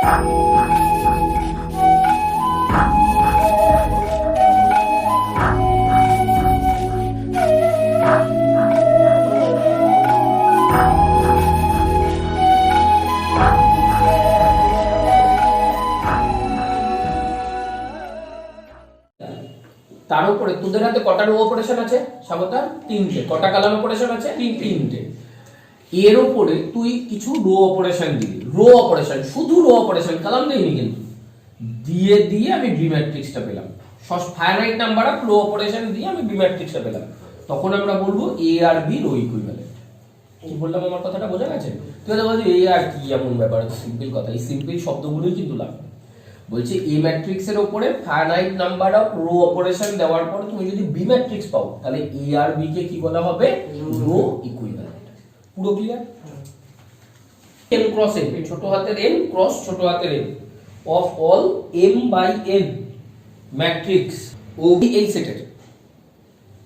তার উপরে তোদের হাতে কটা রো অপারেশন আছে স্বাগতা? তিনটে। কটা কলাম অপারেশন আছে? তিনটে। এর উপরে তুই কিছু রো অপারেশন দিবি, রো অপারেশন, শুধু রো অপারেশন, কলাম দেইনি কিন্তু, দিয়ে দিয়ে আমি বি ম্যাট্রিক্সটা পেলাম। Finite number of row operation দিয়ে আমি বি ম্যাট্রিক্সটা পেলাম। তখন আমরা বলবো এ আর বি রো ইকুইভ্যালেন্ট। কি বললাম, আমার কথাটা বোঝা গেছে? তুই হয়তো বলছিস এ আর কি এমন ব্যাপার, সিম্পল কথা। এই সিম্পল শব্দগুলোই কিন্তু লাগবে। বলছি এ ম্যাট্রিক্সের উপরে finite number of row operation দেওয়ার পর তুমি যদি বি ম্যাট্রিক্স পাও, তাহলে এ আর বি কে কি বলা হবে? Row equivalent. পুরো ক্লিয়ার? m ক্রস n, ছোট হাতের n ক্রস ছোট হাতের n of all m by n matrix ও এই সেটের।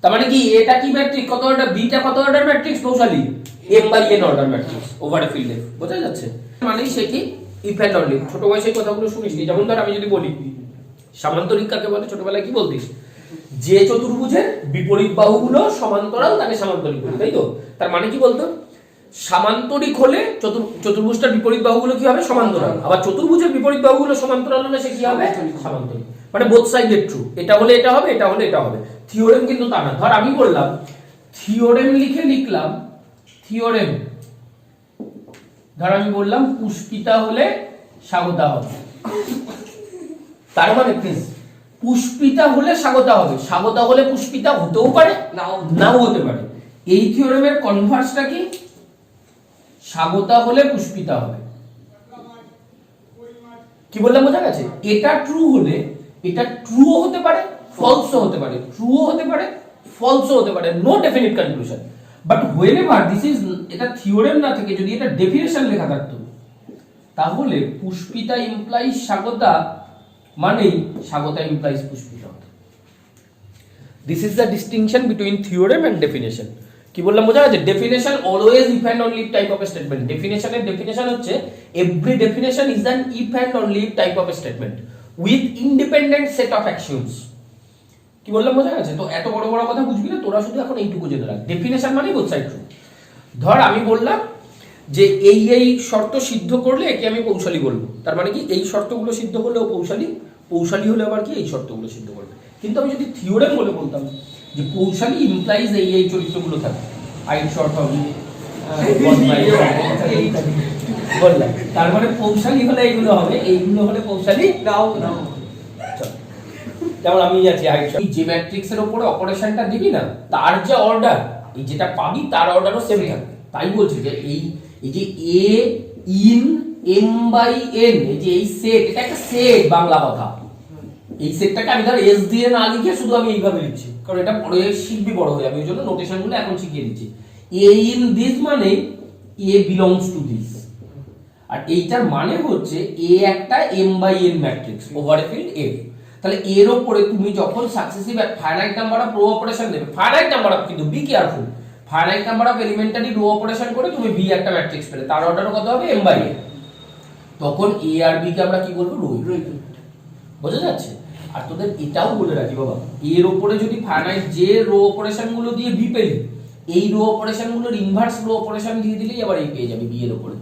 তার মানে কি এটা কি ম্যাট্রিক্স, কত অর্ডার, বিটা কত অর্ডার ম্যাট্রিক্স? কৌশলী m by n order matrix over a field. বোঝা যাচ্ছে? মানে সে কি ইফ এন্ড অনলি। ছোট বয়সে কথাগুলো শুনিস নি? যেমন ধর আমি যদি বলি সামান্তরিক কাকে বলে, ছোটবেলায় কি বলতিস? যে চতুর্ভুজের বিপরীত বাহুগুলো সমান্তরাল তাকে সামান্তরিক বলি, তাই তো? তার মানে কি বলতো, সামান্তরিক হলে চতুর্ভুজটার বিপরীত বাহুগুলো কি হবে? সমান্তরাল। আবার চতুর্ভুজের বিপরীত বাহুগুলো সমান্তরাল হলে সে কি হবে? সামান্তরিক। মানে বোথ সাইডের ট্রু। এটা হলে এটা হবে, এটা হলে এটা হবে। থিওরেম কিন্তু তা না। ধর আমি বললাম থিওরেম, লিখলাম থিওরেম। ধর আমি বললাম পুষ্পিতা হলে স্বাগতা হবে। তার মানে প্লিজ পুষ্পিতা হলে স্বাগতা হবে, স্বাগতা হলে পুষ্পিতা হতেও পারে, নাও হতে পারে। এই থিওরেমের কনভার্সটা কি? স্বাগতা হলে পুষ্পিতা হবে। কি বললাম বোঝা গেছে? এটা ট্রু হলে এটা ট্রুও হতে পারে, ফলসও হতে পারে, ট্রুও হতে পারে, ফলসও হতে পারে। No definite conclusion. But whenever this is, এটা থিওরেম না থেকে যদি এটা ডেফিনেশন লেখা থাকতো, তাহলে পুষ্পিতা ইমপ্লাইজ স্বাগতা মানে Swagata implies Pushpita. This is the distinction between theorem and definition. কি বললাম বোঝা গেছে? Definition always if and only type of statement. ডেফিনেশনের ডেফিনেশন হচ্ছে every definition is an if and only type of statement with independent set of actions. কি বললাম বোঝা গেছে? তো এত বড় বড় কথা বুঝবি না, তোরা শুধু এখন এইটুকু জেনে রাখ, ডেফিনেশন মানে বোথ সাইড ট্রু। ধর আমি বললাম যে এই শর্ত সিদ্ধ করলে একে আমি কৌশলী বলবো। তার মানে কি এই শর্তগুলো সিদ্ধ করলে ও কৌশলী, কৌশলী হলে আবার কি এই শর্তগুলো সিদ্ধ করবে। কিন্তু আমি যদি থিওরেম বলে বলতাম যে কৌশলী ইমপ্লাইজ এই চরিত্রগুলো থাকে, আইন শর্ট হবে, বললাম তার মানে কৌশলী হলে এইগুলো হবে, এইগুলো হলে কৌশলী নাও। যেমন আমি যাচ্ছি যে ম্যাট্রিক্সের উপরে অপারেশনটা দিবি না, তার যে অর্ডার, এই যেটা পাবি তার অর্ডারও সেম থাকবে। তাই বলছি যে এই যে এ ইন এম বাই এন, এই যে এই সেট, এটা একটা সেট, বাংলা কথা। এই সেটটাকে আমি ধর এস দিয়ে না লিখে শুধু আমি এইভাবে লিখছি, কারণ এটা পরে শিখবি বড় হয়ে যাবে, ওই জন্য নোটেশনগুলো এখন শিখিয়ে দিচ্ছি। এ ইন দিস মানে এ বিলংস টু দিস, আর এইটার মানে হচ্ছে এ একটা m by n matrix over a field F. তাহলে এর উপরে তুমি যখন successive finite number of row operation দেবে, ফাইনাইট নাম্বার অফ, কিন্তু be careful, finite number of elementary row operation করে তুমি বি একটা ম্যাট্রিক্স পেলে, তার অর্ডারও কত হবে? M by n. তখন এ আর বি কে আমরা কি বলবো? রো। বোঝা যাচ্ছে? আর তোদের এটাও বলে রাখি বাবা, এর উপরে যদি ফাইনাইট যে রো অপারেশন গুলো দিয়ে বি পেলি, এই রো অপারেশন গুলোর ইনভার্স রো অপারেশন দিয়ে দিলেই আবার এই পেয়ে যাবে বি এর উপরে।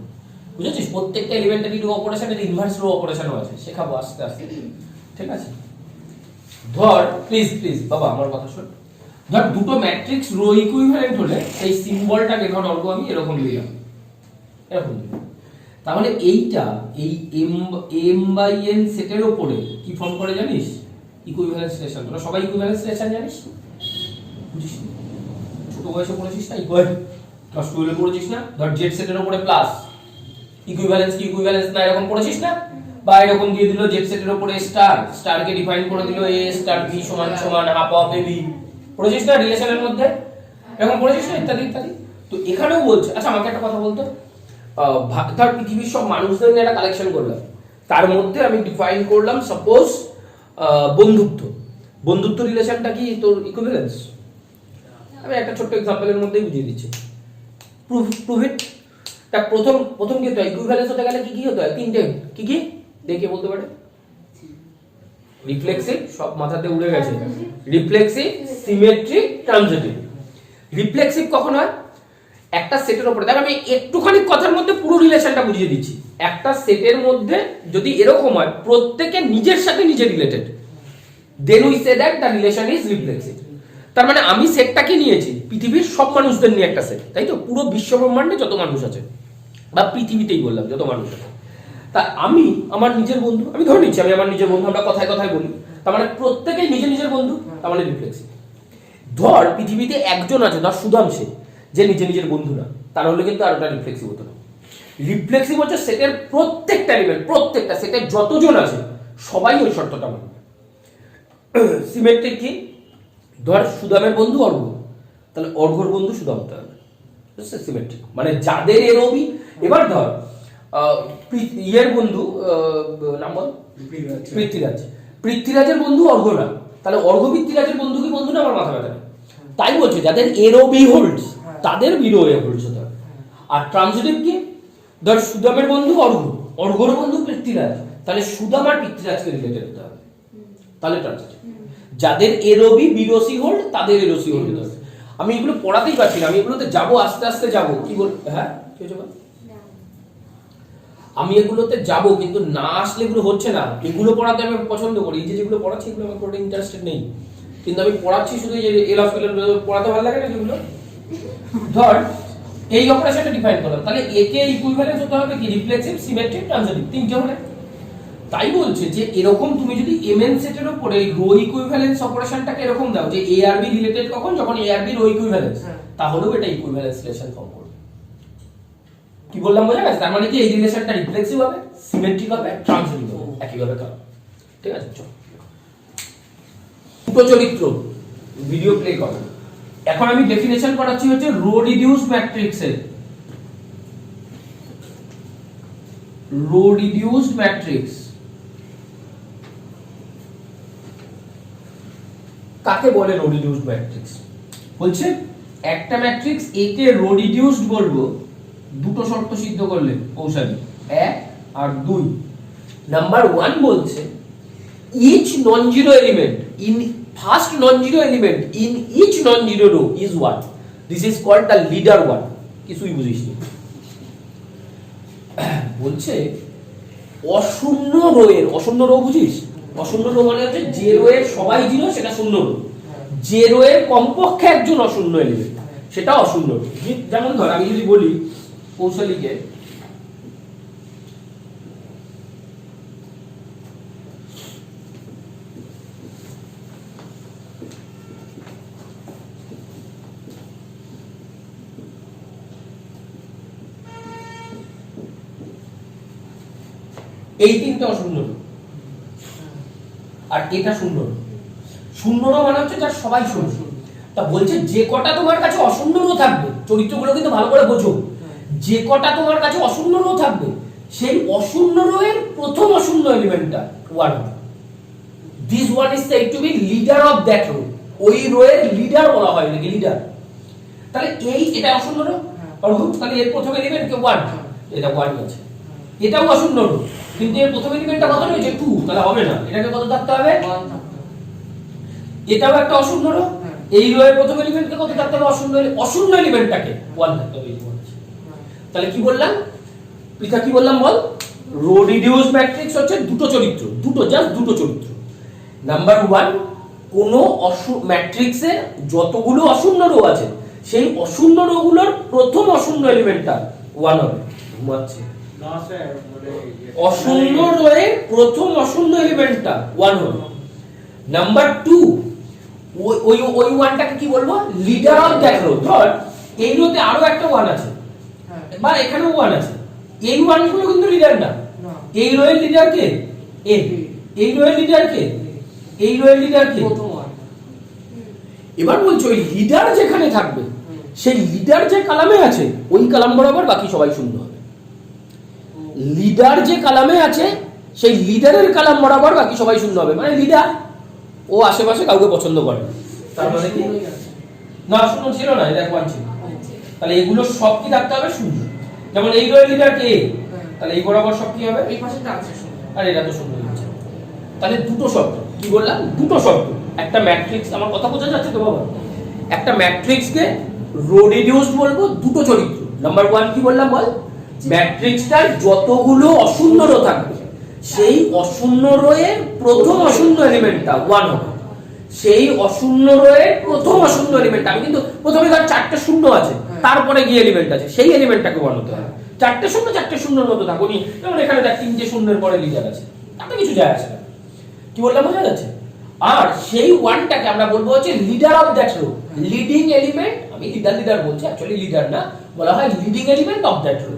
বুঝেছিস? প্রত্যেকটা এলিমেন্টারি রো অপারেশনের ইনভার্স রো অপারেশনও আছে, শেখাবো আস্তে আস্তে। ঠিক আছে? ধর প্লিজ বাবা আমার কথা শোন। ধর দুটো ম্যাট্রিক্স রো ইকুইভ্যালেন্ট হলে সেই সিম্বলটাকে ধর অল্প আমি এরকম দিলাম, এরকম দিলাম। তাহলে এইটা এই m বাই n সেটের উপরে কি ফর্ম করে জানিস? Equivalence relation. তোরা সবাই ইকুইভ্যালেন্স রিলেশন জানিস? বুঝিস? ছোট বয়সে পড়েছিস না? ইকুয়াল ক্লাস 12 এ পড়েছিস না? ধর জেড সেটের উপরে প্লাস, ইকুইভ্যালেন্স কি ইকুইভ্যালেন্স না, এরকম পড়েছিস না? বা এরকম দিয়ে দিল জেড সেটের উপরে স্টার, স্টার কে ডিফাইন করে দিল a স্টার b সমান সমান হাফ অফ a b। পড়েছিস না রিলেশনের মধ্যে? এরকম পড়েছিস না? ইত্যাদি ইত্যাদি। তো এখানেও বলছে, আচ্ছা আমাকে একটা কথা বলতো, ধর পৃথিবীর সব মানুষদের নিয়ে একটা কালেকশন করলাম, তার মধ্যে আমি ডিফাইন করলাম সাপোজ বন্ধুত্ব রিলেশনটা কি তোর ইকুইভ্যালেন্স? আমি একটা ছোট্ট এক্সাম্পলের মধ্যেই বুঝিয়ে দিচ্ছি। প্রুভ ইট। তা প্রথম কি হতে হয়? ইকুইভ্যালেন্স হতে গেলে কি হতে হয়? তিনটে। কি দেখে বলতে পারে রিফ্লেক্সিভ, সব মাথাতে উড়ে গেছে। Reflexive, symmetric, transitive. রিফ্লেক্সিভ কখন হয়? একটা সেটের উপরে, দেখো আমি একটুখানি কথার মধ্যে পুরো রিলেশনটা বুঝিয়ে দিচ্ছি। একটা সেটের মধ্যে যদি এরকম হয় প্রত্যেকে নিজের সাথে নিজে related, then we say that the relation is reflexive. তার মানে আমি সেটটাকে নিয়েছি পৃথিবীর সব মানুষদের নিয়ে একটা সেট, তাই তো? পুরো বিশ্ব ব্রহ্মাণ্ডে যত মানুষ আছে, বা পৃথিবীতেই বললাম যত মানুষ আছে, তা আমি আমার নিজের বন্ধু, আমি ধরে নিচ্ছি আমি আমার নিজের বন্ধু, আমরা কথায় কথায় বলি, তার মানে প্রত্যেকেই নিজের নিজের বন্ধু, তার মানে রিফ্লেক্সিভ। ধর পৃথিবীতে একজন আছে, ধর সুদাম, সে যে নিজে নিজের বন্ধু না, তার হলে কিন্তু আর ওটা রিফ্লেক্সিভ হতো না। রিফ্লেক্সিভ হচ্ছে সেটের প্রত্যেকটা এলিমেন্ট, প্রত্যেকটা সেটের যতজন আছে সবাই ওই শর্তটা মানবে। সিমেট্রিক কি? ধর সুদামের বন্ধু অর্ঘ, তাহলে অর্ঘর বন্ধু সুদাম হতে হবে, সিমেট্রিক। মানে যাদের এরবি, এবার ধর ইয়ের বন্ধু নাম বল, পৃথ্বীরাজ, পৃথ্বীরাজের বন্ধু অর্ঘ না, তাহলে অর্ঘ পৃথ্বীরাজের বন্ধু কি বন্ধু না? আমার মাথা ব্যথা। তাই বলছে যাদের এরবি হোল্ডস তাদের বিরো এ হোল্ডস হতে হবে। আর ট্রানজিটিভ কি? ধর সুদামের বন্ধু অর্ঘ, অর্ঘর বন্ধু পৃথ্বীরাজ, তাহলে সুদাম আর পৃথ্বীরাজকে রিলেটেড হতে হবে, তাহলে ট্রানজিটিভ। যাদের এরবি বিরোসি হোল্ড তাদের এরোসি হোল্ড হতে হবে। আমি এগুলো পড়াতেই পারছি না, আমি এগুলোতে যাবো আস্তে আস্তে যাবো। কি বল? হ্যাঁ কি হয়েছে বল? আমি এগুলোতে যাব, কিন্তু না আসলে এগুলো হচ্ছে না। এগুলো পড়াতে আমি পছন্দ করি, এই যে যেগুলো পড়াচ্ছি এগুলো আমার পড়তে ইন্টারেস্টেড নেই, কিন্তু আমি পড়াচ্ছি শুধু এই যে এলফ পড়াতে ভালো লাগে না যেগুলো। ধর এই অপারেশনটা ডিফাইন করলাম, তাহলে একে ইকুইভ্যালেন্স হতে হবে কি? রিফ্লেক্সিভ, সিমেট্রিক, ট্রানজিটিভ, তিনটে হলে। তাই বলছে যে এরকম তুমি যদি এমএন সেটের উপরে রো ইকুইভ্যালেন্স অপারেশনটাকে এরকম দাও যে এ আর বি রিলেটেড কখন, যখন এ আর বি রো ইকুইভ্যালেন্স, তাহলেও এটা ইকুইভ্যালেন্স রিলেশন ফর্ম করবে। কি বললাম বোঝা গেছে? তার মানে কি এই রিলেশনটা রিফ্লেক্সিভ হবে, সিমেট্রিক হবে, ট্রানজিটিভ হবে, একই ভাবে কাজ। ঠিক আছে, চল দুটো চরিত্র ভিডিও প্লে করো। এখন আমি ডেফিনেশন করাচ্ছি হচ্ছে রো রিডিউসড ম্যাট্রিক্সের। রো রিডিউসড ম্যাট্রিক্স কাকে বলে? রো রিডিউসড ম্যাট্রিক্স বলছে একটা ম্যাট্রিক্স এ কে রো রিডিউসড বলবো দুটো শর্ত সিদ্ধ করলে, কৌশলী 1 আর 2। নাম্বার 1 বলছে each non-zero element in first non-zero element in each non-zero row is 1. This is called the leader one. কিছুই বুঝিস নি। বলছে অশূন্য রো এর, অশূন্য রো বুঝিস? অশূন্য রো মানে হচ্ছে যে রো এর সবাই জিরো সেটা শূন্য রো, যে রো এর কমপক্ষে একজন অশূন্য এলিমেন্ট সেটা অশূন্য রো। যেমন ধর আমি যদি বলি কৌশলীকে এই তিনটা অশূন্য রো আর এটা শূন্য রো। শূন্য রো মানে হচ্ছে যার সবাই শূন্য। তা বলছে যে কটা তোমার কাছে অশূন্য রো থাকবে, চরিত্রগুলো কিন্তু ভালো করে বোঝো, যে কটা তোমার কাছে অশূন্য রো থাকবে সেই অশূন্য রো এর প্রথম অশূন্য এলিমেন্টটা 1 হবে। This one is said to be leader of that row. ওই রো এর লিডার বলা হয়, নাকি লিডার। তাহলে এটা অশূন্য রো, তাহলে এর প্রথম এলিমেন্ট কে 1, এটা 1 আছে। এটাও অশূন্য রো, কিন্তু এর প্রথম এলিমেন্টটা কত রয়েছে 2, তাহলে হবে না, এটাকে কত থাকতে হবে? 1 থাকতে হবে। এটাও একটা অশূন্য রো, এই রো এর প্রথম এলিমেন্টকে কত থাকতে হবে? অশূন্য এলিমেন্টটাকে 1 থাকতে হবে। তাহলে কি বললাম পৃথা, কি বললাম বল? রো রিডিউসড ম্যাট্রিক্স হচ্ছে দুটো চরিত্র, জাস্ট দুটো চরিত্র। নাম্বার 1, কোন ম্যাট্রিক্সের যতগুলো অশূন্য রো আছে সেই অশূন্য রো গুলোর প্রথম অশূন্য এলিমেন্টটা 1 হবে। ঘুমাচ্ছে না স্যার, অশূন্য রো এর প্রথম অশূন্য এলিমেন্টটা 1 হবে। নাম্বার 2, ওই 1টাকে কি বলবো? Leader of that row. ধর এই রোতে আরো একটা 1 আছে, বা এখানেও 1 আছে, এই 1 গুলো কিন্তু লিডার না। এই রো এর লিডার কে? এ। এই রো এর লিডার কে? এই রো এর লিডার কে? প্রথম 1। এবার বলছো ওই লিডার যেখানে থাকবে সেই লিডার যে কলামে আছে ওই কলাম বরাবর বাকি সবাই শূন্য হবে। লিডার যে কলামে আছে সেই লিডারের কলাম বরাবর বাকি সবাই শূন্য হবে। মানে লিডার ও আশেপাশে কাউকে পছন্দ করে, তার মানে কি না শূন্য ছিল না, এটা 1 ছিল। তাহলে এগুলো সব কি থাকতে হবে? শূন্য। যেমন এই রো এর লিডার কে, তাহলে এই বরাবর সব কি হবে? এই পাশেটা আছে শূন্য, আর এটা তো শূন্য দিচ্ছে। তাহলে দুটো শর্ত, কি বললাম, দুটো শর্ত। একটা ম্যাট্রিক্স, আমার কথা বোঝা যাচ্ছে তো বাবা? একটা ম্যাট্রিক্সকে রো রিডিউস বলবো দুটো চরিত্র। নাম্বার 1 কি বললাম বল? ম্যাট্রিক্সটার যতগুলো অশূন্য রো থাকবে সেই অশূন্য রোয়ের প্রথম অশূন্য এলিমেন্টটা 1 হবে। সেই অশূন্য রোয়ের প্রথম অশূন্য এলিমেন্ট, আমি কিন্তু প্রথমে ধর 4টে শূন্য আছে, তারপরে গিয়ে এলিমেন্ট আছে, সেই এলিমেন্টটাকে 1 হতে হবে। 4টে শূন্যর মতো থাকুনি, যেমন এখানে দেখ 3টে শূন্যের পরে লিডার আছে, তাতে কিছু যায় আসে না। কি বললাম বোঝা যাচ্ছে? আর সেই 1টাকে আমরা বলবো হচ্ছে leader of that row, leading element. আমি লিডার বলছি, অ্যাকচুয়ালি লিডার না, বলা হয় leading element of that row.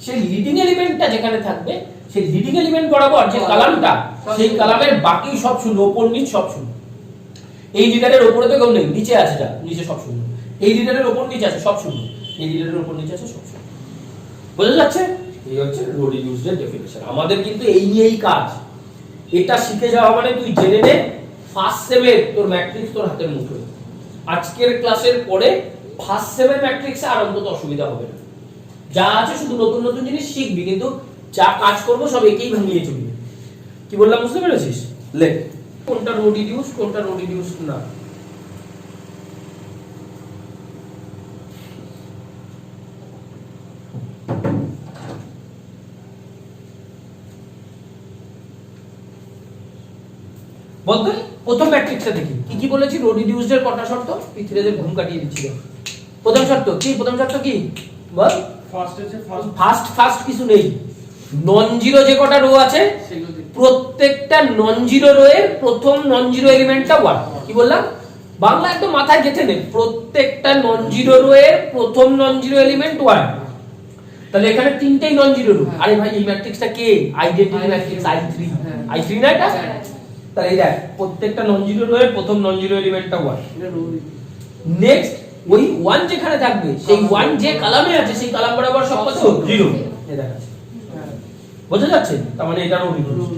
সেই লিডিং এলিমেন্টটা যেখানে থাকবে, সেই লিডিং এলিমেন্ট বরাবর যে কলামটা, সেই কলামের বাকি সব শূন্য, উপর নিচ সব শূন্য। এই লিডারের উপরে তো কেউ নেই, নিচে আছে, যা নিচে সব শূন্য। এই লিডারের উপর নিচে আছে সব শূন্য, এই লিডারের উপর নিচে আছে সব শূন্য। বোঝা যাচ্ছে? এই হচ্ছে রো রিডিউসড এর ডেফিনিশন। আমাদের কিন্তু এই নিয়েই কাজ। এটা শিখে যাওয়া মানে তুই জেনে নে ফার্স্ট সেমের তোর ম্যাট্রিক্স তোর হাতের মুঠোয়। আজকের ক্লাসের পরে ফার্স্ট সেমের ম্যাট্রিক্সে আর অন্তত অসুবিধা হবে না। যা আছে শুধু নতুন নতুন জিনিস শিখবি, কিন্তু যা কাজ করবো সব একেই ভাঙিয়ে চলবি। কি বললাম বুঝতে পেরেছিস? লেখ কোনটা রো রিডিউস, কোনটা রো রিডিউস না। বলতো প্রথম ম্যাট্রিক্সটা দেখি কি কি বলেছি। রো রিডিউসড এর কটা শর্ত? পৃথিবীদের ঘুম কাটিয়ে দিচ্ছিল। প্রথম শর্ত কি? প্রথম শর্ত কি বল? ফার্স্ট কিছু নেই। নন জিরো যে কটা রো আছে, প্রত্যেকটা নন জিরো রো এর প্রথম নন জিরো এলিমেন্টটা 1। কি বললাম? বাংলা একদম মাথায় গেঁথে নে, প্রত্যেকটা নন জিরো রো এর প্রথম নন জিরো এলিমেন্ট 1। তাহলে এখানে তিনটেই নন জিরো রো। আরে ভাই এই ম্যাট্রিক্সটা কে? আইডেন্টিটি ম্যাট্রিক্স I3 না এটা? তাহলে এই দেখ প্রত্যেকটা নন জিরো রো এর প্রথম নন জিরো এলিমেন্টটা 1। নেক্সট ওই 1 যেখানে থাকবে, সেই 1 যে কলামে আছে সেই কলাম বরাবর সব কত? 0। এই দেখ আছে, বোঝা যাচ্ছে? তার মানে এটা রো রিডিউস।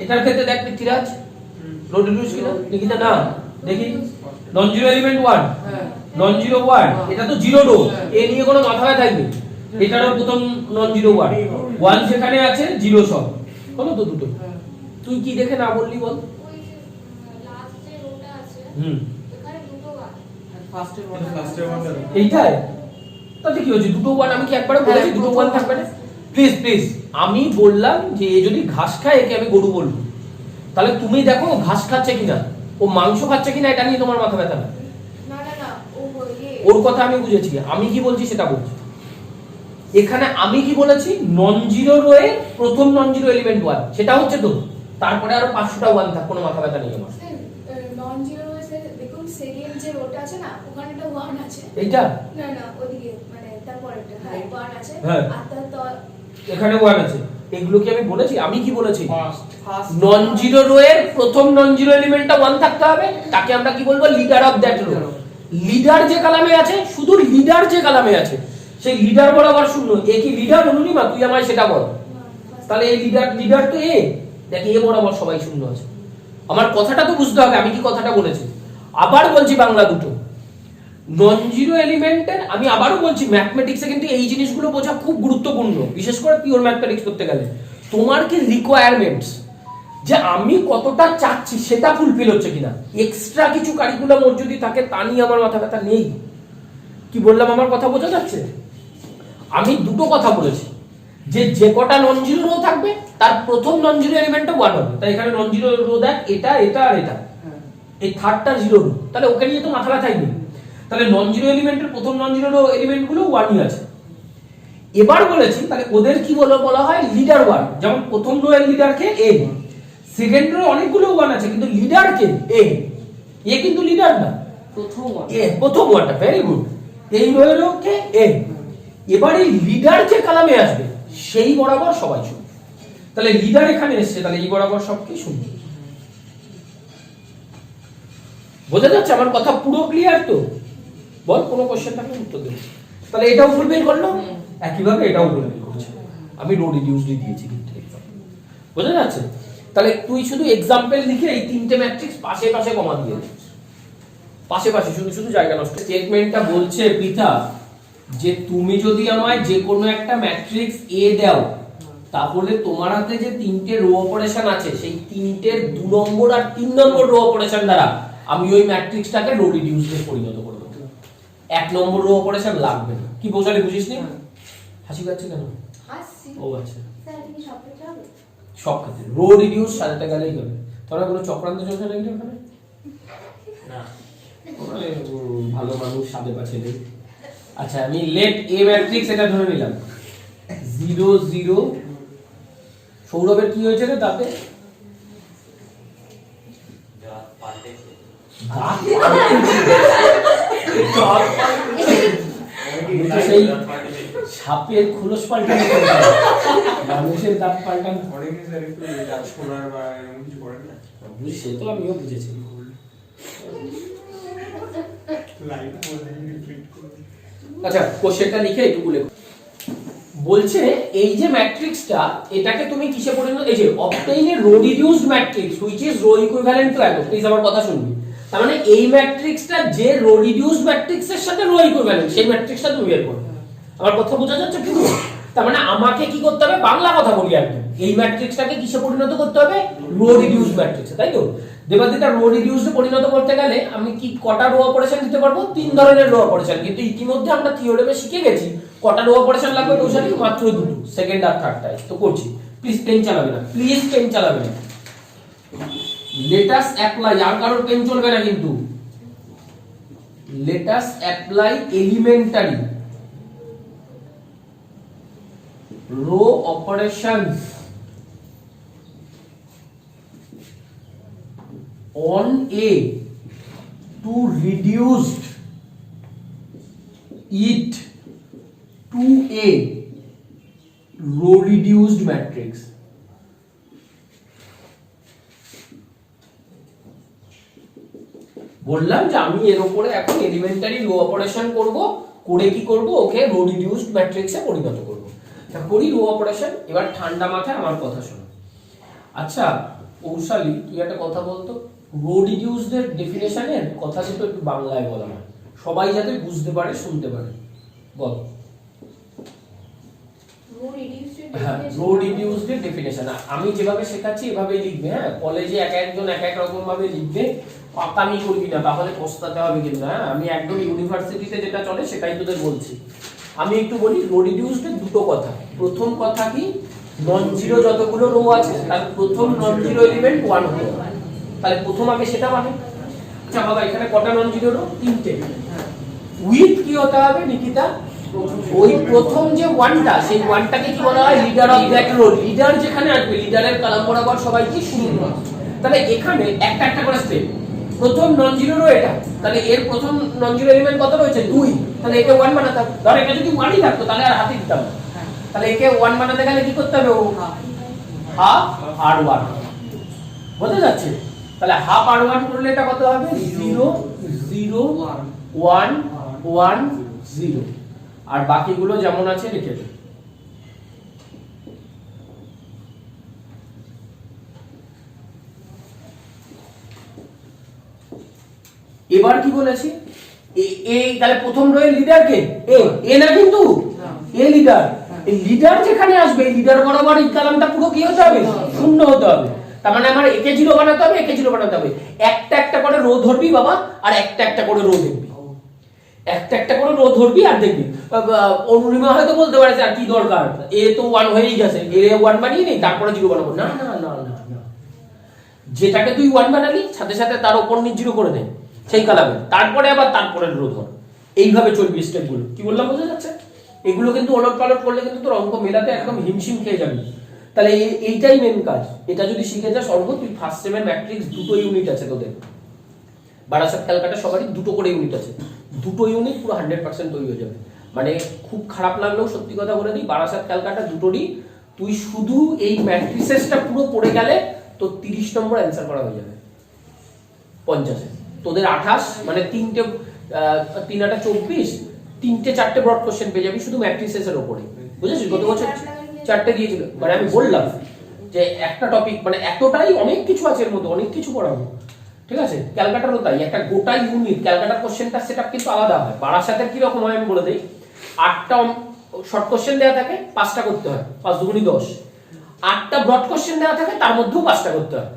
এটার ক্ষেত্রে দেখ পৃথ্বীরাজ রো রিডিউস কিনা দেখি না, দেখি নন জিরো এলিমেন্ট 1, নন জিরো 1, এটা তো জিরো রো, এ নিয়ে কোনো মাথা ব্যথা থাকবে। এটারও প্রথম নন জিরো 1 যেখানে আছে 0 সব, হলো তো দুটো। তুই কি দেখে না বললি বল? ওই যে লাস্ট যে রোটা আছে, এখানে দুটো ওয়ান, ফার্স্টের ওয়ানটা এইটাই তাতে কি হচ্ছে? দুটো 1 আমি কি একবারে বলেছি দুটো 1 থাকবে না? প্লিজ আমি বললাম যে এ যদি ঘাস খায় একে আমি গরু বলবো, তাহলে তুমি দেখো ঘাস খাচ্ছে কিনা, ও মাংস খাচ্ছে কিনা, এটা নিয়ে তোমার মাথা ব্যথা না। না ও বলে ওর কথা আমি বুঝেছি, আমি কি বলছি সেটা বলছি। এখানে আমি কি বলেছি? নন জিরো রো এর প্রথম নন জিরো এলিমেন্ট 1, সেটা হচ্ছে তো, তারপরে আরো 500টা 1 থাক, কোনো মাথা ব্যথা নেই আমার। নন জিরো এসে দেখুন সেকেন্ড যে রোটা আছে না, ওখানে একটা ওয়ান আছে। এইটা না ওদিকে মানে তারপরেরটা, হ্যাঁ ওয়ান আছে। হ্যাঁ। আর তার এখানে 1 আছে। এগুলো কি আমি বলেছি? আমি কি বলেছি? ফার্স্ট নন জিরো রো এর প্রথম নন জিরো এলিমেন্টটা 1 থাকতে হবে, তাকে আমরা কি বলবো? Leader of that row. Leader যে কলামে আছে, শুধু লিডার যে কলামে আছে সেই লিডার বরাবর শূন্য। এ কি লিডার অনুনিমা? তুই আমায় সেটা বল। তাহলে এই লিডার তো এ, দেখ এ বরাবর সবাই শূন্য আছে। আমার কথাটা তো বুঝতে হবে, আমি কি কথাটা বলেছি। আবার বলছি বাংলা দুটো নন জিরো এলিমেন্টের, আমি আবারও বলছি ম্যাথমেটিক্সে কিন্তু এই জিনিসগুলো বোঝা খুব গুরুত্বপূর্ণ, বিশেষ করে পিওর ম্যাথমেটিক্স করতে গেলে। তোমার কি রিকোয়ারমেন্টস, যে আমি কতটা চাচ্ছি সেটা ফুলফিল হচ্ছে কিনা। এক্সট্রা কিছু কারিকুলাম ওর যদি থাকে তা নিয়ে আমার মাথা ব্যথা নেই। কি বললাম আমার কথা বোঝা যাচ্ছে? আমি দুটো কথা বলেছি, যে কটা নন জিরো রো থাকবে তার প্রথম নন জিরো এলিমেন্টটা 1 হবে। তাই এখানে নন জিরো রো দেখ, এটা আর এটা, এই থার্ডটা জিরো রো, তাহলে ওকে নিয়ে তো মাথা ব্যথাই নেই। তাহলে নন জিরো এলিমেন্টের প্রথম নন জিরো রো এলিমেন্ট গুলো 1ই আছে। এবার বলেছি তাহলে ওদের কি বলা হয়? লিডার 1। যেমন প্রথম রো এর লিডার কে? এ। সেকেন্ড রো অনেকগুলো 1 আছে, কিন্তু লিডার কে? এ। এ কিন্তু লিডার না, প্রথম 1টা। Very good. এই রো এর কে? এ। এবার এই লিডার যে কলামে আসবে সেই বরাবর সবাই শূন্য। তাহলে লিডার এখানে এসেছে, তাহলে এই বরাবর সব কি শূন্য। বোঝা যাচ্ছে আমার কথা? পুরো ক্লিয়ার তো? বল কোনো কোশ্চেন থাকলে উত্তর দেব। তাহলে এটাও ফুলফিল করলো, একইভাবে এটাও ফুলফিল করছে। আমি রো রিডিউসড দিয়েছি কিন্তু, বোঝা যাচ্ছে? তাহলে তুই শুধু এক্সাম্পল লিখে এই তিনটে ম্যাট্রিক্স পাশে পাশে কমা দিয়ে দিস, পাশে শুধু জায়গা নষ্ট। স্টেটমেন্টটা বলছে পৃথা যে তুমি যদি আমায় যে কোনো একটা ম্যাট্রিক্স এ দাও, তাহলে তোমার হাতে যে তিনটে রো অপারেশন আছে সেই তিনটের 2 নম্বর আর 3 নম্বর রো অপারেশন দ্বারা আমি ওই ম্যাট্রিক্সটাকে রো রিডিউসডে পরিণত করে দেবো। 1 নম্বর রো অপারেশন লাগবে না। কি বোঝালে বুঝিসনি? হাসি পাচ্ছে কেন? হাসছি ও আচ্ছা, স্যার এটা কি সব ক্ষেত্রে হবে? সব ক্ষেত্রে রো রিডিউস সাজাতে গেলেই হবে। তোরা কোনো চক্রান্ত চলছে নাকি ওখানে? না, ওখানে ভালো মানুষ সাদে পাচ্ছে নেই। আচ্ছা, আমি লেট এ ম্যাট্রিক্স এটা ধরে নিলাম 0 0। সৌরভের কি হয়েছে রে তাতে? সেই সাপের খোলস পাল্টানো, মানুষের দাঁত পাল্টানো। অনেকে স্যার একটু দাঁত শোনার বা এরকম কিছু করেন না। সে তো আমিও বুঝেছি। লাইভ বলে প্রিন্ট করে। আচ্ছা, কোশ্চেনটা লিখে একটু বলে বলছে এই যে ম্যাট্রিক্সটা এটাকে তুমি কিসে পরিণত, এই যে obtain a row reduced matrix which is row equivalent to এত। প্লিজ আমার কথা শুনবি। তার মানে এই ম্যাট্রিক্সটা যে রো রিডিউসড ম্যাট্রিক্সের সাথে রো ইকুইভ্যালেন্ট, সেই ম্যাট্রিক্সটা তুমি বের করো। আমার কথা বোঝা যাচ্ছে কি? তার মানে আমাকে কি করতে হবে, বাংলা কথা বলি একদম, এই ম্যাট্রিক্সটাকে কিসে পরিণত করতে হবে? রো রিডিউসড ম্যাট্রিক্সে, তাই তো? দেবাদিতা রো রিডিউসডে পরিণত করতে গেলে আমি কি কটা রো অপারেশন দিতে পারবো? 3 ধরনের রো অপারেশন। কিন্তু ইতিমধ্যে আমরা থিওরেমে শিখে গেছি কটা রো অপারেশন লাগবে কৌশলী, মাত্র 2, সেকেন্ড আর থার্ডটাই তো করছি। প্লিজ পেন চালাবে না, প্লিজ পেন চালাবে না। লেট আস অ্যাপ্লাই, আর কারোর পেন চলবে না কিন্তু। Let us apply elementary row operations on A to reduce it to a row reduced matrix. বললাম যে আমি এর উপরে এখন এলিমেন্টারি রো অপারেশন করব, করে কি করব, ওকে রো রিডিউসড ম্যাট্রিক্সে পরিণত করব। তা করি রো অপারেশন। এবার ঠান্ডা মাথায় আমার কথা শোনো। আচ্ছা কৌশালী, তুই একটা কথা বলতো, রো রিডিউসড এর ডেফিনেশনের কথা কিন্তু একটু বাংলায় বলা হয়, সবাই যাতে বুঝতে পারে, শুনতে পারে। বল। রো রিডিউসড এর ডেফিনেশন আমি যেভাবে শেখাচ্ছি এভাবেই লিখবে। হ্যাঁ, কলেজে এক একজন এক এক রকম ভাবে লিখবে, পাকামি করবি না, তাহলে পস্তাতে হবে কিন্তু। হ্যাঁ, আমি একদম ইউনিভার্সিটিতে যেটা চলে সেটাই তোদের বলছি। আমি একটু বলি রো রিডিউসড এর দুটো কথা। প্রথম কথা কি, নন জিরো যতগুলো রো আছে তার প্রথম নন জিরো এলিমেন্ট 1 হতে হবে। তাহলে প্রথম আগে সেটা মানে। আচ্ছা বাবা, এখানে কটা নন জিরো রো? 3টে। উইথ কি হতে হবে নিকিতা? ওই প্রথম যে 1টা, সেই 1টাকে কি বলা হয়? Leader of that row. Leader যেখানে আসবে, লিডারের কলাম বরাবর সবাই কি শুরু। তাহলে এখানে একটা একটা করে স্টেপ। প্রথম নন জিরো রো এটা, তাহলে এর প্রথম নন জিরো এলিমেন্ট কত রয়েছে? 2। তাহলে একে 1 বানাতে হবে। ধর এটা যদি 1ই থাকতো তাহলে আর হাতে দিতাম না। তাহলে একে 1 বানাতে গেলে কি করতে হবে? হাফ আর 1। বোঝা যাচ্ছে? তাহলে হাফ আর 1 করলে এটা কত হবে? 0 0 1 1 0। আর বাকিগুলো যেমন আছে রেখে দে। এবার কি বলেছি? এই তাহলে প্রথম রোয়ের লিডার কে? এ না কিন্তু, এ লিডার। এই লিডার যেখানে আসবে, লিডার বরাবর এই কলামটা পুরো কি হতে হবে? শূন্য হতে হবে। তার মানে আমার একে 0 বানাতে হবে, একে 0 বানাতে হবে। একটা একটা করে রো ধরবি বাবা, আর একটা একটা করে রো দেখবি। একটা একটা করে রো ধরবি আর দেখবি। অনুরিমা হয়তো বলতে পারে আর কি দরকার, এ তো 1 হয়েই গেছে, এ 1 বানিয়ে নেই তারপরে 0 বানাবো। না না না না না, যেটাকে তুই 1 বানালি সাথে সাথে তার উপর নিচ 0 করে দে সেই কালামে, তারপরে আবার তারপরে রো ধর। এইভাবে চলবি স্টেপগুলো। কি বললাম বোঝা যাচ্ছে? এগুলো কিন্তু ওলট পালট করলে কিন্তু তোর অঙ্ক মেলাতে একদম হিমশিম খেয়ে যাবি। তাহলে এইটাই মেন কাজ। এটা যদি শিখে যাস অঙ্ক, তুই ফার্স্ট সেমের ম্যাট্রিক্স 2টো ইউনিট আছে তোদের, বারাসাত ক্যালকাটা সবারই 2টো করে ইউনিট আছে। 2টো ইউনিট পুরো 100% তৈরি হয়ে যাবে। মানে খুব খারাপ লাগলেও সত্যি কথা বলে দিই, বারাসাত ক্যালকাটা দুটোরই তুই শুধু এই ম্যাট্রিসেসটা পুরো পড়ে গেলে তোর 30 নম্বর অ্যান্সার করা হয়ে যাবে 50-এ। তোদের 28 মানে 3টে 3 8 24, 3টে 4টে ব্রড কোশ্চেন পেয়ে যাবি শুধু ম্যাট্রিসেসের উপরে। বুঝেছিস? গত বছর 4টে দিয়েছিল। মানে আমি বললাম যে একটা টপিক মানে এতটাই অনেক কিছু আছে এর মধ্যে, অনেক কিছু পড়াবো। ঠিক আছে? ক্যালকাটারও তাই, একটা গোটা ইউনিট। ক্যালকাটার কোশ্চেনটা সেটআপ কিন্তু আলাদা হয়। বারাসাতের কি রকম হয় আমি বলে দেই। 8টা শর্ট কোশ্চেন দেয়া থাকে, 5টা করতে হয়, 5 দুগুণী 10। 8টা ব্রড কোশ্চেন দেওয়া থাকে, তার মধ্যেও 5টা করতে হয়,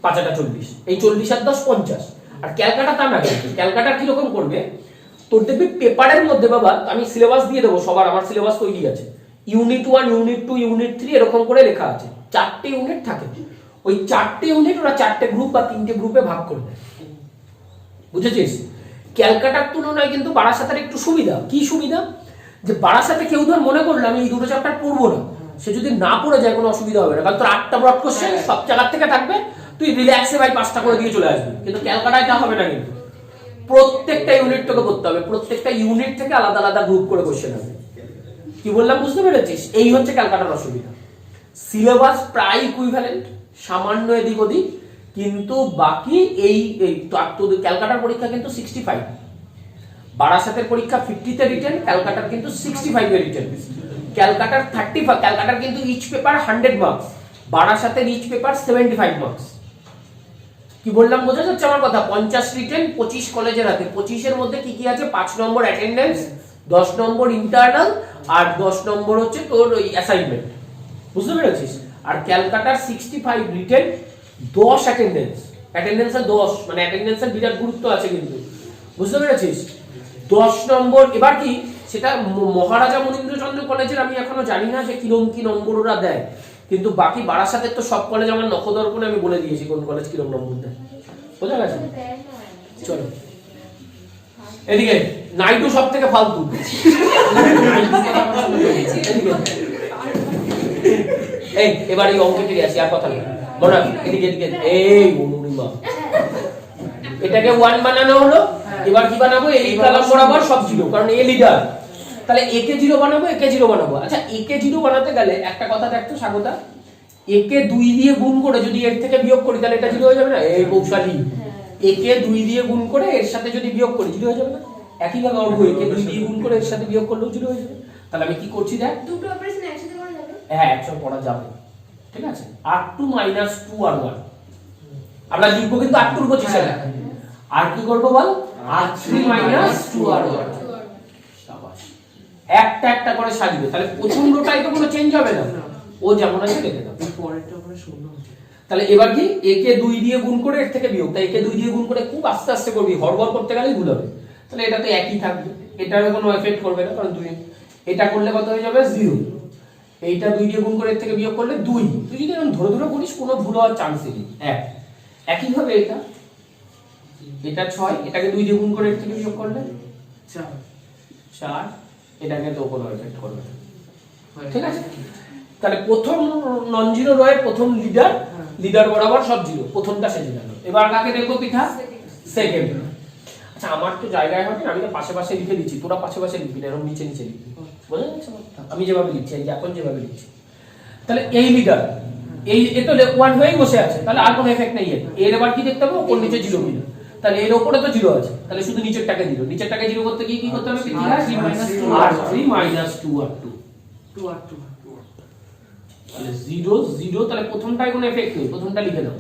5 40, এই 40 আর 10 50। আর ক্যালকাটা তা না, ক্যালকাটা কি রকম করবে, তোর দেখবি পেপারের মধ্যে বাবা, আমি সিলেবাস দিয়ে দেবো সবার, আমার সিলেবাস তৈরি আছে, ইউনিট 1 ইউনিট 2 ইউনিট 3 এরকম করে লেখা আছে, 4টে ইউনিট থাকে, ওই 4টে ইউনিট ওরা 4টে গ্রুপ বা 3টে গ্রুপে ভাগ করবে, বুঝেছিস? ক্যালকাটার তুলনায় কিন্তু বারাসাতের একটু সুবিধা। কি সুবিধা? যে বারাসাতে কেউ ধর মনে করলো আমি এই দুটো চ্যাপ্টার পড়বো না, সে যদি না পড়ে যায় কোনো অসুবিধা হবে না, কারণ তোর 8টা ব্রড কোশ্চেন সব জায়গার থেকে থাকবে, তুই রিল্যাক্সে ভাই 5টা করে দিয়ে চলে আসবি। কিন্তু ক্যালকাটায় তা হবে না, কিন্তু প্রত্যেকটা ইউনিট তোকে পড়তে হবে, প্রত্যেকটা ইউনিট থেকে আলাদা আলাদা গ্রুপ করে কোশ্চেন হবে। কি বললাম বুঝতে পেরেছিস? এই হচ্ছে ক্যালকাটার অসুবিধা। সিলেবাস প্রায় ইকুইভ্যালেন্ট, সামান্য এদিক ওদিক, কিন্তু বাকি এই তোদের ক্যালকাটার পরীক্ষা কিন্তু 65, বারাসাতের পরীক্ষা 50-তে রিটেন, ক্যালকাটার কিন্তু 65-এ রিটেন। ক্যালকাটার 35, ক্যালকাটার কিন্তু ইচ পেপার 100 মার্কস, বারাসাতের ইচ পেপার 75 মার্কস। কি বললাম বোঝা যাচ্ছে আমার কথা? 50 রিটেন, 25 কলেজের হাতে, 25-এর মধ্যে কি কি আছে? 5 নম্বর অ্যাটেন্ডেন্স, 10 নম্বর ইন্টারনাল, আর 10 নম্বর হচ্ছে তোর ওই অ্যাসাইনমেন্ট, বুঝতে পেরেছিস? আর ক্যালকাটার 65 রিটেন, 10 অ্যাটেন্ডেন্স, অ্যাটেন্ডেন্সে 10, মানে অ্যাটেন্ডেন্সের বিরাট গুরুত্ব আছে কিন্তু, বুঝতে পেরেছিস? 10 নম্বর, এবার কি সেটা মহারাজা মনীন্দ্রচন্দ্র কলেজের আমি এখনো জানি না যে কিরম কি নম্বর ওরা দেয়, কিন্তু বাকি বারাসাতের তো সব কলেজ আমার নখদর্পণে আমি বলে দিয়েছি কোন কলেজ কিরম নম্বর দেয়, বোঝা গেছে? চলো এদিকে, নাইডু সব থেকে ফালতু। এই এবার এই অঙ্কে ফিরে আসি, আর কথা নেই, মনে রাখ। এদিকে এদিকে, এই অনুরিমা, এটাকে 1 বানানো হলো, এবার কি বানাবো? এই কলাম বরাবর সব 0, কারণ এ লিডার, তাহলে এ কে 0 বানাবো, এ কে 0 বানাবো। আচ্ছা, এ কে 0 বানাতে গেলে একটা কথা দেখতো স্বাগতা, এ কে 2 দিয়ে গুণ করে যদি এর থেকে বিয়োগ করি তাহলে এটা 0 হয়ে যাবে না? এই কৌশলী, এ কে 2 দিয়ে গুণ করে এর সাথে যদি বিয়োগ করি 0 হয়ে যাবে না? একই ভাবে অর্ঘ, এ কে 2 দিয়ে গুণ করে এর সাথে বিয়োগ করলেও 0 হয়ে যাবে। তাহলে আমি কি করছি দেখ, দুটো অপারেশন একসাথে করা যাবে? হ্যাঁ, একসাথে করা যাবে, ঠিক আছে? r2 - 2 r1 আমরা লিখবো কিন্তু r2 এর পজিশনে, আর কি করব বল? r3 - 2 r1। শাবাশ, একটা একটা করে সাজিয়ে, তাহলে প্রথম রোটাই তো কোনো চেঞ্জ হবে না, ও যেমন আছে রেখে দাও, পরেরটা আমরা শূন্য হচ্ছে। তাহলে এবার কি, এ কে 2 দিয়ে গুণ করে এর থেকে বিয়োগ, তাই এ কে 2 দিয়ে গুণ করে খুব আস্তে আস্তে করবি, হড়বড় করতে গেলেই ভুল হবে। তাহলে এটা তো একই থাকবে, এটার কোনো এফেক্ট করবে না, কারণ 2, এটা করলে কত হয়ে যাবে? 0। এইটা 2 দিয়ে গুণ করে এর থেকে বিয়োগ করলে 2, তুই যদি এরকম ধরে ধরে করিস কোনো ভুল হওয়ার চান্সই নেই। একই ভাবে এটা 6, এটাকে 2 দিয়ে গুণ করে এর থেকে বিয়োগ করলে 4, এটাকে তো কোনো এফেক্ট করবে না, ঠিক আছে? তাহলে প্রথম নন জিরো রয়ের প্রথম লিডার বরাবর সব 0, প্রথমটা সেজে গেল। এবার কাকে দেখবো পিঠা? সেকেন্ড। আচ্ছা, আমার তো জায়গায় হবে না, আমি তো পাশে পাশে লিখে দিচ্ছি, তোরা পাশে পাশে লিখবি না, এরকম নিচে নিচে লিখবি, বুঝা যাচ্ছে? আমি যেভাবে লিখছি, এই যে এখন যেভাবে লিখছি, তাহলে এই লিডার, এই এ তো 1 হয়েই বসে আছে, তাহলে আর কোনো এফেক্ট নেই এর। এবার কি দেখতে হবে? ওপর নিচে 0 কিনা, তাহলে এর উপরে তো 0 আছে, তাহলে শুধু নিচেরটাকে 0, নিচেরটাকে 0 করতে কি করতে হবে? r3 - 2 r2, 2r2, তাহলে 0 0, তাহলে প্রথমটায় কোনো এফেক্ট নেই, প্রথমটা লিখে দাও।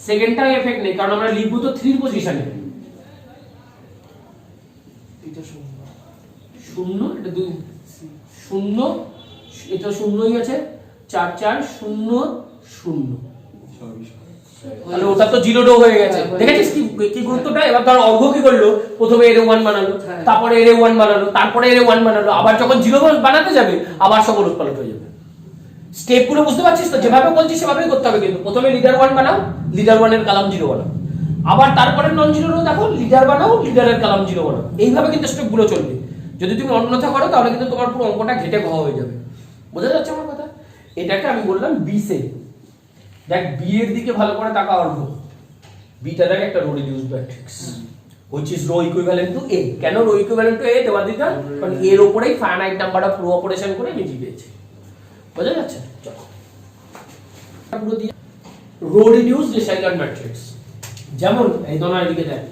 সেকেন্ডটায় এফেক্ট নেই, কারণ আমরা লিখবো তো 3 পজিশনে, এটা শূন্য, 0 এটা 2 0, এটা 0ই আছে, 4 4 0 0, তাহলে ওটা তো 0 হয়ে গেছে। দেখেছিস কি কি গুরুত্বটা? এবার ধর অর্ঘ কি করলো, প্রথমে এর 1 বানালো, তারপরে এর 1 বানালো, তারপরে এর 1 বানালো, আবার যখন 0 বানাতে যাবে আবার সব উলটপালট হয়ে যাবে। স্টেপগুলো বুঝতে পারছিস তো? যেভাবে বলছি সেভাবেই করতে হবে, কিন্তু প্রথমে লিডার 1 বানাও, লিডার 1 এর কলাম 0 বানাও, আবার তারপরে নন জিরো রো দেখো, লিডার বানাও, লিডারের কলাম 0 বানাও, এইভাবে কিন্তু স্টেপগুলো চলবে। যদি তুমি অন্যথা করো তাহলে কিন্তু তোমার পুরো অঙ্কটা ঘেটে ঘ হয়ে যাবে, বোঝা যাচ্ছে আমার কথা? এটাকে আমি বললাম বি সে, দেখ বি এর দিকে ভালো করে তাকা অর্ঘ, বিটা দেখ একটা rho reduced matrix which is rho equivalent to a। কেন রো ইকুইভ্যালেন্ট টু a দেওয়া দিতাম? কারণ এর উপরেই finite number of row operation করে আমি জিতেছি, বোঝা যাচ্ছে? চলো পুরো দিয়ে রো রিডিউসড এশাইলন ম্যাট্রিক্স, যেমন এই দোনা এদিকে দেখ,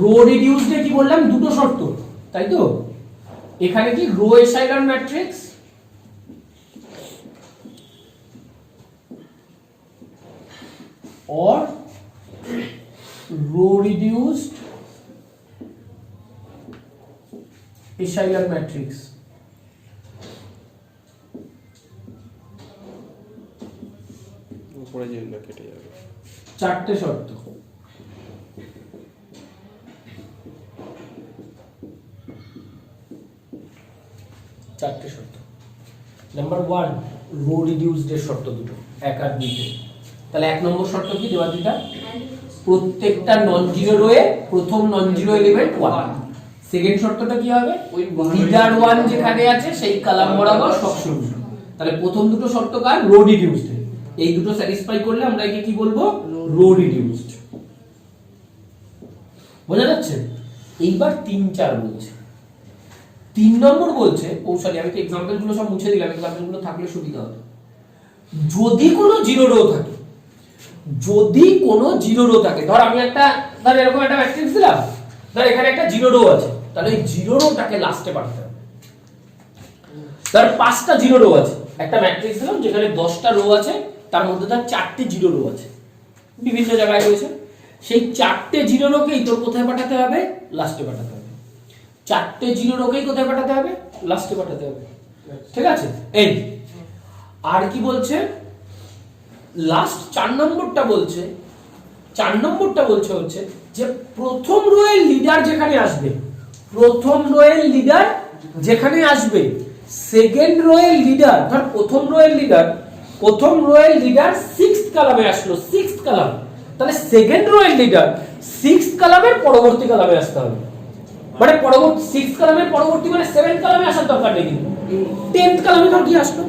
রো রিডিউসড এ কি বললাম? দুটো শর্ত, তাই তো? এখানে কি row echelon matrix or row reduced echelon matrix। উপরে যেগুলো কেটে যাবে। চারটে শর্ত। চারটে শর্ত। নাম্বার 1 রো রিডিউসড এর শর্ত দুটো, 1 আর 2 তে। তাহলে 1 নম্বর শর্ত কি দেবাদিতা? প্রত্যেকটা নন জিরো রোয়ে প্রথম নন জিরো এলিমেন্ট 1। সেকেন্ড শর্তটা কি হবে? ওই লিডার 1 যেখানে আছে সেই কলাম বরাবর সব শূন্য। তাহলে প্রথম দুটো শর্ত কার? Row reduced. এই দুটো স্যাটিসফাই করলে আমরা একে কি বলবো? Row reduced. বোঝা যাচ্ছে? এইবার 3 4 বলছে। 3 নম্বর বলছে, কৌশলী আমি তো এক্সাম্পল গুলো সব মুছে দিলাম, এক্সাম্পল গুলো থাকলে সুবিধা হবে। যদি কোনো জিরো রো থাকে, যদি কোনো জিরো রো থাকে, ধর আমি একটা ধর এরকম একটা ম্যাট্রিক্স দিলাম, ধর এখানে একটা জিরো রো আছে, তাহলে এই জিরো রোটাকে লাস্টে পাঠাতে হবে। ধর 5টা জিরো রো আছে, একটা ম্যাট্রিক্স দিলাম যেখানে 10টা রো আছে, তার মধ্যে ধর 4টে জিরো রো আছে, বিভিন্ন জায়গায় রয়েছে। সেই 4টে জিরো রোকেই তোর কোথায় পাঠাতে হবে? লাস্টে পাঠাতে হবে। 4টে জিরো রোকেই কোথায় পাঠাতে হবে? লাস্টে পাঠাতে হবে। ঠিক আছে? এই আর কি বলছে? লাস্ট 4 নম্বরটা বলছে, 4 নম্বরটা বলছে হচ্ছে যে প্রথম রো এর লিডার যেখানে আসবে, প্রথম রো এর লিডার যেখানে আসবে, সেকেন্ড রো এর লিডার, ধর প্রথম রো এর লিডার 6th কলামে আসলো, 6th কলাম, তাহলে সেকেন্ড রো এর লিডার 6th কলামের পরবর্তী কলামে আসতে হবে। মানে পরবর্তী 6th কলামের পরবর্তী মানে 7th কলামে আসার দরকার নেই, কিন্তু 10th কলামে ধর কি আসলো,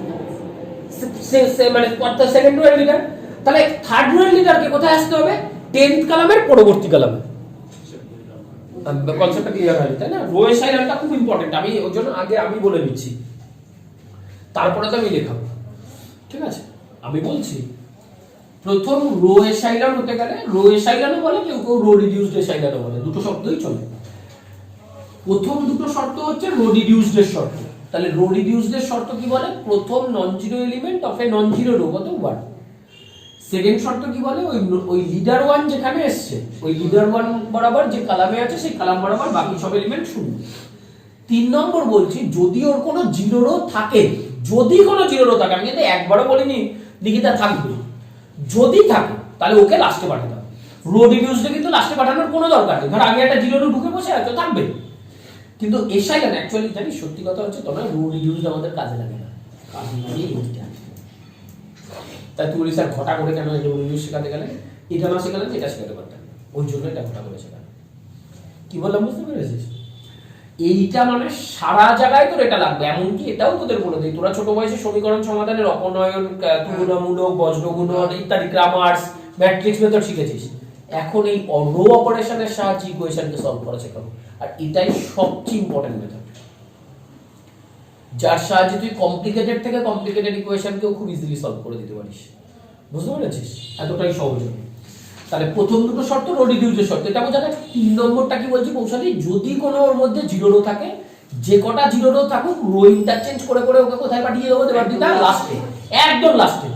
মানে সেকেন্ড রো এর লিডার, তাহলে থার্ড রো এর লিডারকে কোথায় আসতে হবে? 10th কলামের পরবর্তী কলামে। কনসেপ্টটা ক্লিয়ার হয়নি, তাই না? রো এর সাইলেন্টটা খুব ইম্পর্টেন্ট, আমি ওর জন্য আগে আমি বলে দিচ্ছি, তারপরে তো আমি লেখাবো। ঠিক আছে? আমি বলছি প্রথম রো এসাইলন হতে গেলে, রো এসাইলনও বলে, কেউ কেউ রো রিডিউসড এসাইলনও বলে, দুটো শব্দই চলে। প্রথম দুটো শর্ত হচ্ছে রো রিডিউসড এর শর্ত। তাহলে রো রিডিউসড এর শর্ত কি বলে? প্রথম non zero element of a non zero row কত? 1। সেকেন্ড শর্ত কি বলে? ওই লিডার 1 যেখানে এসেছে, ওই লিডার 1 বরাবর যে কলামে আছে সেই কলাম বরাবর বাকি সব এলিমেন্ট শূন্য। 3 নম্বর বলছি যদি ওর কোনো জিরো রো থাকে, যদি কোনো জিরো রো থাকে, আমি কিন্তু একবারও বলিনি লিখিতা থাকবে, যদি থাকে তাহলে ওকে লাস্টে পাঠাতে হবে। রো রিডিউসডে কিন্তু লাস্টে পাঠানোর কোনো দরকার নেই, ধর আগে একটা জিরো রো ঢুকে বসে আছে থাকবে। কিন্তু এসাইলেন অ্যাকচুয়ালি জানি সত্যি কথা হচ্ছে তোমরা রো রিডিউসড আমাদের কাজে লাগে না, কাজে লাগে এইটা। তাই তুমি স্যার ঘটা করে কেন রো রিডিউস শেখাতে গেলে? এটা না শেখালে এটা শেখাতে পারতেন, ওই জন্য এটা ঘটা করে শেখানো। কি বললাম বুঝতে পেরেছিস? এইটা মানে সারা জায়গায় তোর এটা লাগবে, এমনকি এটাও তোদের বলে দেই, তোরা ছোট বয়সে সমীকরণ সমাধানের অপনয়ন, তুলনামূলক, বজ্রগুণন ইত্যাদি গ্রামার্স, ম্যাট্রিক্স মেথড শিখেছিস। এখন এই রো অপারেশনের সাহায্যে ইকুয়েশনকে সলভ করা শেখাবো, আর এটাই সবচেয়ে ইম্পর্টেন্ট মেথড, যার সাহায্যে তুই কমপ্লিকেটেড থেকে কমপ্লিকেটেড ইকুয়েশনকেও খুব ইজিলি সলভ করে দিতে পারিস। বুঝতে পেরেছিস? এতটাই সহজ। তাহলে প্রথম দুটো শর্ত রো রিডিউসের শর্ত, এটা বোঝা গেছে। 3 নম্বরটা কি বলছি কৌশলী? যদি কোনো ওর মধ্যে জিরো রো থাকে, যে কটা জিরো রো থাকুক রো ইন্টারচেঞ্জ করে করে ওকে কোথায় পাঠিয়ে দেবো? দেবার দিদা লাস্টে, একদম লাস্টে।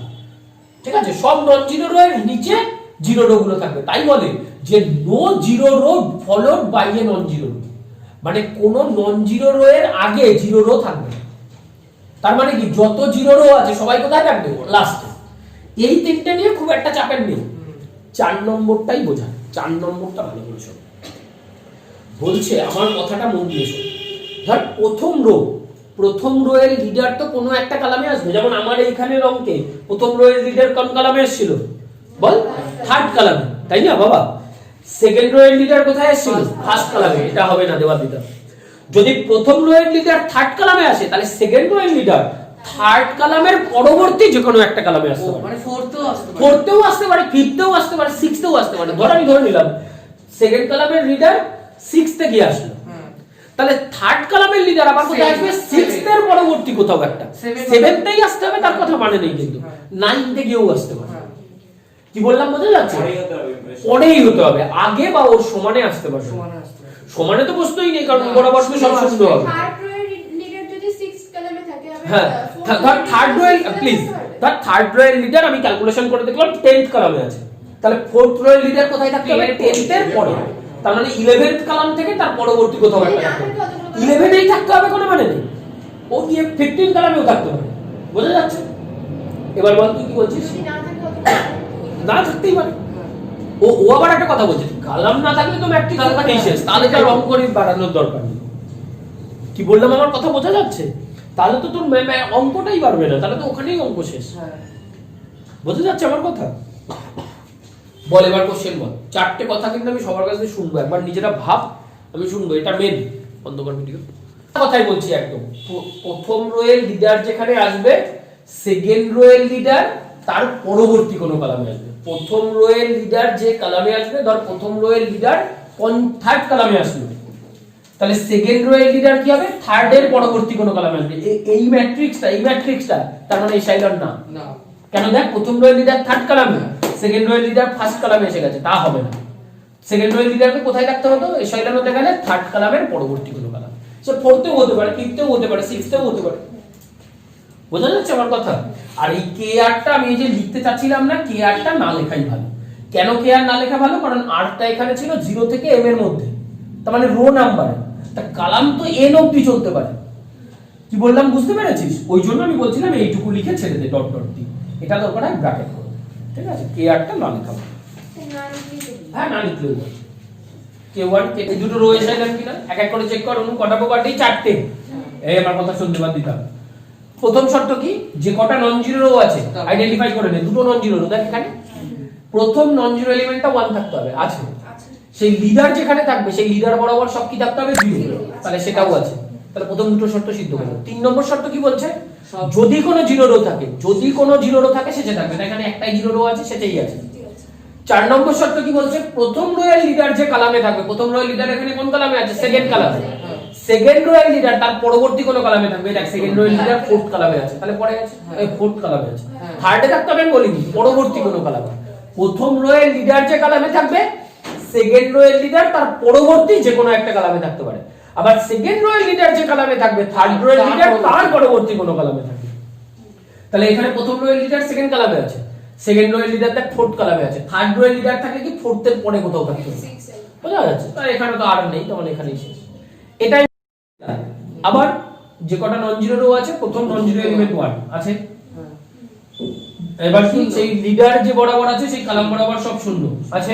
ঠিক আছে? সব নন জিরো রো এর নিচে জিরো রো গুলো থাকবে। তাই বলে যে no zero row followed by a non zero row, মানে কোন নন জিরো রো এর আগে জিরো রো থাকবে। তার মানে কি যত জিরো রো আছে সবাই কোথায় থাকবে? লাস্টে। এই তিনটে নিয়ে খুব একটা চাপের নেই। 4 নম্বরটাই বোঝা, 4 নম্বরটা ভালো করে শোনো। বলছে আমার কথাটা মন দিয়ে শোনো। ধর প্রথম রো এর লিডার তো কোনো একটা কলামে আসবে, যেমন আমার এইখানের অঙ্কে প্রথম রো এর লিডার কোন কলামে এসেছিল? বল, থার্ড কলামে, তাই না বাবা? সেকেন্ড রো এর লিডার কোথায় এসেছিল? ফার্স্ট কলামে। এটা হবে না দেওয়ার দিদা। যদি প্রথম রো এর লিডার থার্ড কলামে আসে, তাহলে সেকেন্ড রো এর লিডার থার্ড কলামের পরবর্তী যে কোনো একটা কলামে আসতে পারে, মানে ফোর্থেও আসতে পারে, ফোর্থেও আসতে পারে, ফিফথেও আসতে পারে, সিক্সথেও আসতে পারে। ধর আমি ধরে নিলাম সেকেন্ড কলামের লিডার 6th এ গিয়ে আসলো, তাহলে থার্ড কলামের লিডার আবার কোথায় আসবে? 6th এর পরবর্তী কোথাও একটা, 7th এই আসতে হবে তার কথা মানে নেই, কিন্তু 9th এ গিয়েও আসতে পারে। কি বললাম বোঝা যাচ্ছে? পরেই হতে হবে, আগে বা ওর সমানে আসতে পারে। সমানে তো প্রশ্নই নেই, কারণ বরাবর তো সব শূন্য হবে। থার্ড রো এর লিডার যদি 6th কলামে থাকে, হ্যাঁ, ধর থার্ড রো এর প্লিজ, ধর থার্ড রো এর লিডার আমি ক্যালকুলেশন করে দেখলাম 10th কলামে আছে, তাহলে ফোর্থ রো এর লিডার কোথায় থাকতে হবে? 10th এর পরে। তার মানে 11th কলাম থেকে তার পরবর্তী কোথাও একটা থাকতে হবে। 11 এই থাকতে হবে কোনো মানে নেই, ও গিয়ে 15 কলামেও থাকতে পারে। বোঝা যাচ্ছে? এবার বল তুই কি বলছিস? যদি না থাকে না থাকতেই পারে। ও ও আবার একটা কথা বলছে, কালাম না থাকলে তো ম্যাট্রিক্স ওখানেই শেষ, তাহলে তার অঙ্করই বাড়ানোর দরকার নেই। কি বললাম আমার কথা বোঝা যাচ্ছে? তাহলে তো তোর অঙ্কটাই বাড়বে না, তাহলে তো ওখানেই অঙ্ক শেষ। বোঝা যাচ্ছে আমার কথা? বল এবার কোশ্চেন বল। চারটে কথা কিন্তু আমি সবার কাছে শুনবো, একবার নিজেরা ভাব, আমি শুনবো। এটা মেন। বন্ধ কর ভিডিও। কথাই বলছি একদম। প্রথম রোয়ের লিডার যেখানে আসবে, সেকেন্ড রোয়ের লিডার তার পরবর্তী কোনো কলামে আসবে। প্রথম রোয়ের লিডার যে কলামে আসবে, ধর প্রথম রোয়ের লিডার থার্ড কলামে আসবে, তাহলে সেকেন্ড রোয়ের লিডার কি হবে? থার্ড এর পরবর্তী কোনো কলামে আসবে। এই ম্যাট্রিক্সটা তার মানে এসাইলন না। কেন? দেখ, প্রথম রোয়ের লিডার থার্ড কলামে, সেকেন্ড রোয়ের লিডার ফার্স্ট কলামে এসে গেছে, তা হবে না। সেকেন্ড রোয়ের লিডারকে কোথায় রাখতে হতো? এসাইলন হতে গেলে থার্ড কলামের পরবর্তী কোনো কলাম। সে ফোর্থেও হতে পারে, ফিফথেও হতে পারে, সিক্সথেও হতে পারে। বোঝা যাচ্ছে আমার কথা? আর এই কে আরটা আমি এই যে লিখতে চাচ্ছিলাম না, কে আরটা না লেখাই ভালো। কেন কে আর না লেখা ভালো? কারণ আরটা এখানে ছিল 0 থেকে m এর মধ্যে, তার মানে রো নাম্বার। তা কালাম তো n অবধি চলতে পারে। কি বললাম বুঝতে পেরেছিস? ওই জন্য আমি বলছিলাম এইটুকু লিখে ছেড়ে দে, ডট ডট দি। এটা দরকার হয় ব্র্যাকেট করে, ঠিক আছে? কে আরটা না লেখা ভালো। হ্যাঁ, না লিখলেও হয়। K1 K এই দুটো রো এসাইলেন কিনা এক এক করে চেক কর। অনু কটা প্রপার্টি? 4টে। এই আমার কথা শুনতে বাদ দিতাম। প্রথম শর্ত কি? যে কটা নন জিরো রো আছে আইডেন্টিফাই করে নে। দুটো নন জিরো রো, দেখ এখানে প্রথম নন জিরো এলিমেন্টটা 1 থাকতে হবে, আছে। সেই লিডার যেখানে থাকবে সেই লিডার বরাবর সব কি থাকতে হবে? 0, তাহলে সেটাও আছে। তাহলে প্রথম দুটো শর্ত সিদ্ধ হলো। 3 নম্বর শর্ত কি বলছে? যদি কোনো জিরো রো থাকে, যদি কোনো জিরো রো থাকে সেটা থাকবে, এখানে একটাই জিরো রো আছে, সেটাই আছে। 4 নম্বর শর্ত কি বলছে? প্রথম রোয়ের লিডার যে কলামে থাকবে, প্রথম রোয়ের লিডার এখানে কোন কলামে আছে? সেকেন্ড কলামে। সেকেন্ড রোয়ের লিডার তার পরবর্তী কোন কলামে থাকবে? দেখ, সেকেন্ড রোয়ের লিডার ফোর্থ কলামে আছে, তাহলে পরে আছে এই ফোর্থ কলামে আছে। থার্ডে থাকতে হবে বলিনি, পরবর্তী কোন কলামে। প্রথম রোয়ের লিডার যে কলামে থাকবে, সেকেন্ড রোয়ের লিডার তার পরবর্তী যে কোনো একটা কলামে থাকতে পারে। আবার সেকেন্ড রোয়ের লিডার যে কলামে থাকবে, থার্ড রোয়ের লিডার তার পরবর্তী কোন কলামে থাকবে। তাহলে এখানে প্রথম রোয়ের লিডার সেকেন্ড কলামে আছে, সেকেন্ড রোয়ের লিডার তার ফোর্থ কলামে আছে, থার্ড রোয়ের লিডার থাকে কি ফোর্থ এর পরে কোথাও থাকতে হবে। বোঝা যাচ্ছে? তাহলে এখানে তো আর নেই, তখন এখানেই শেষ। এটাই। আবার যে কটা নন জিরো রো আছে, প্রথম নন জিরো এলিমেন্ট 1 আছে। এবার কি? সেই লিডার যে বরাবর আছে সেই কলাম বরাবর সব শূন্য আছে।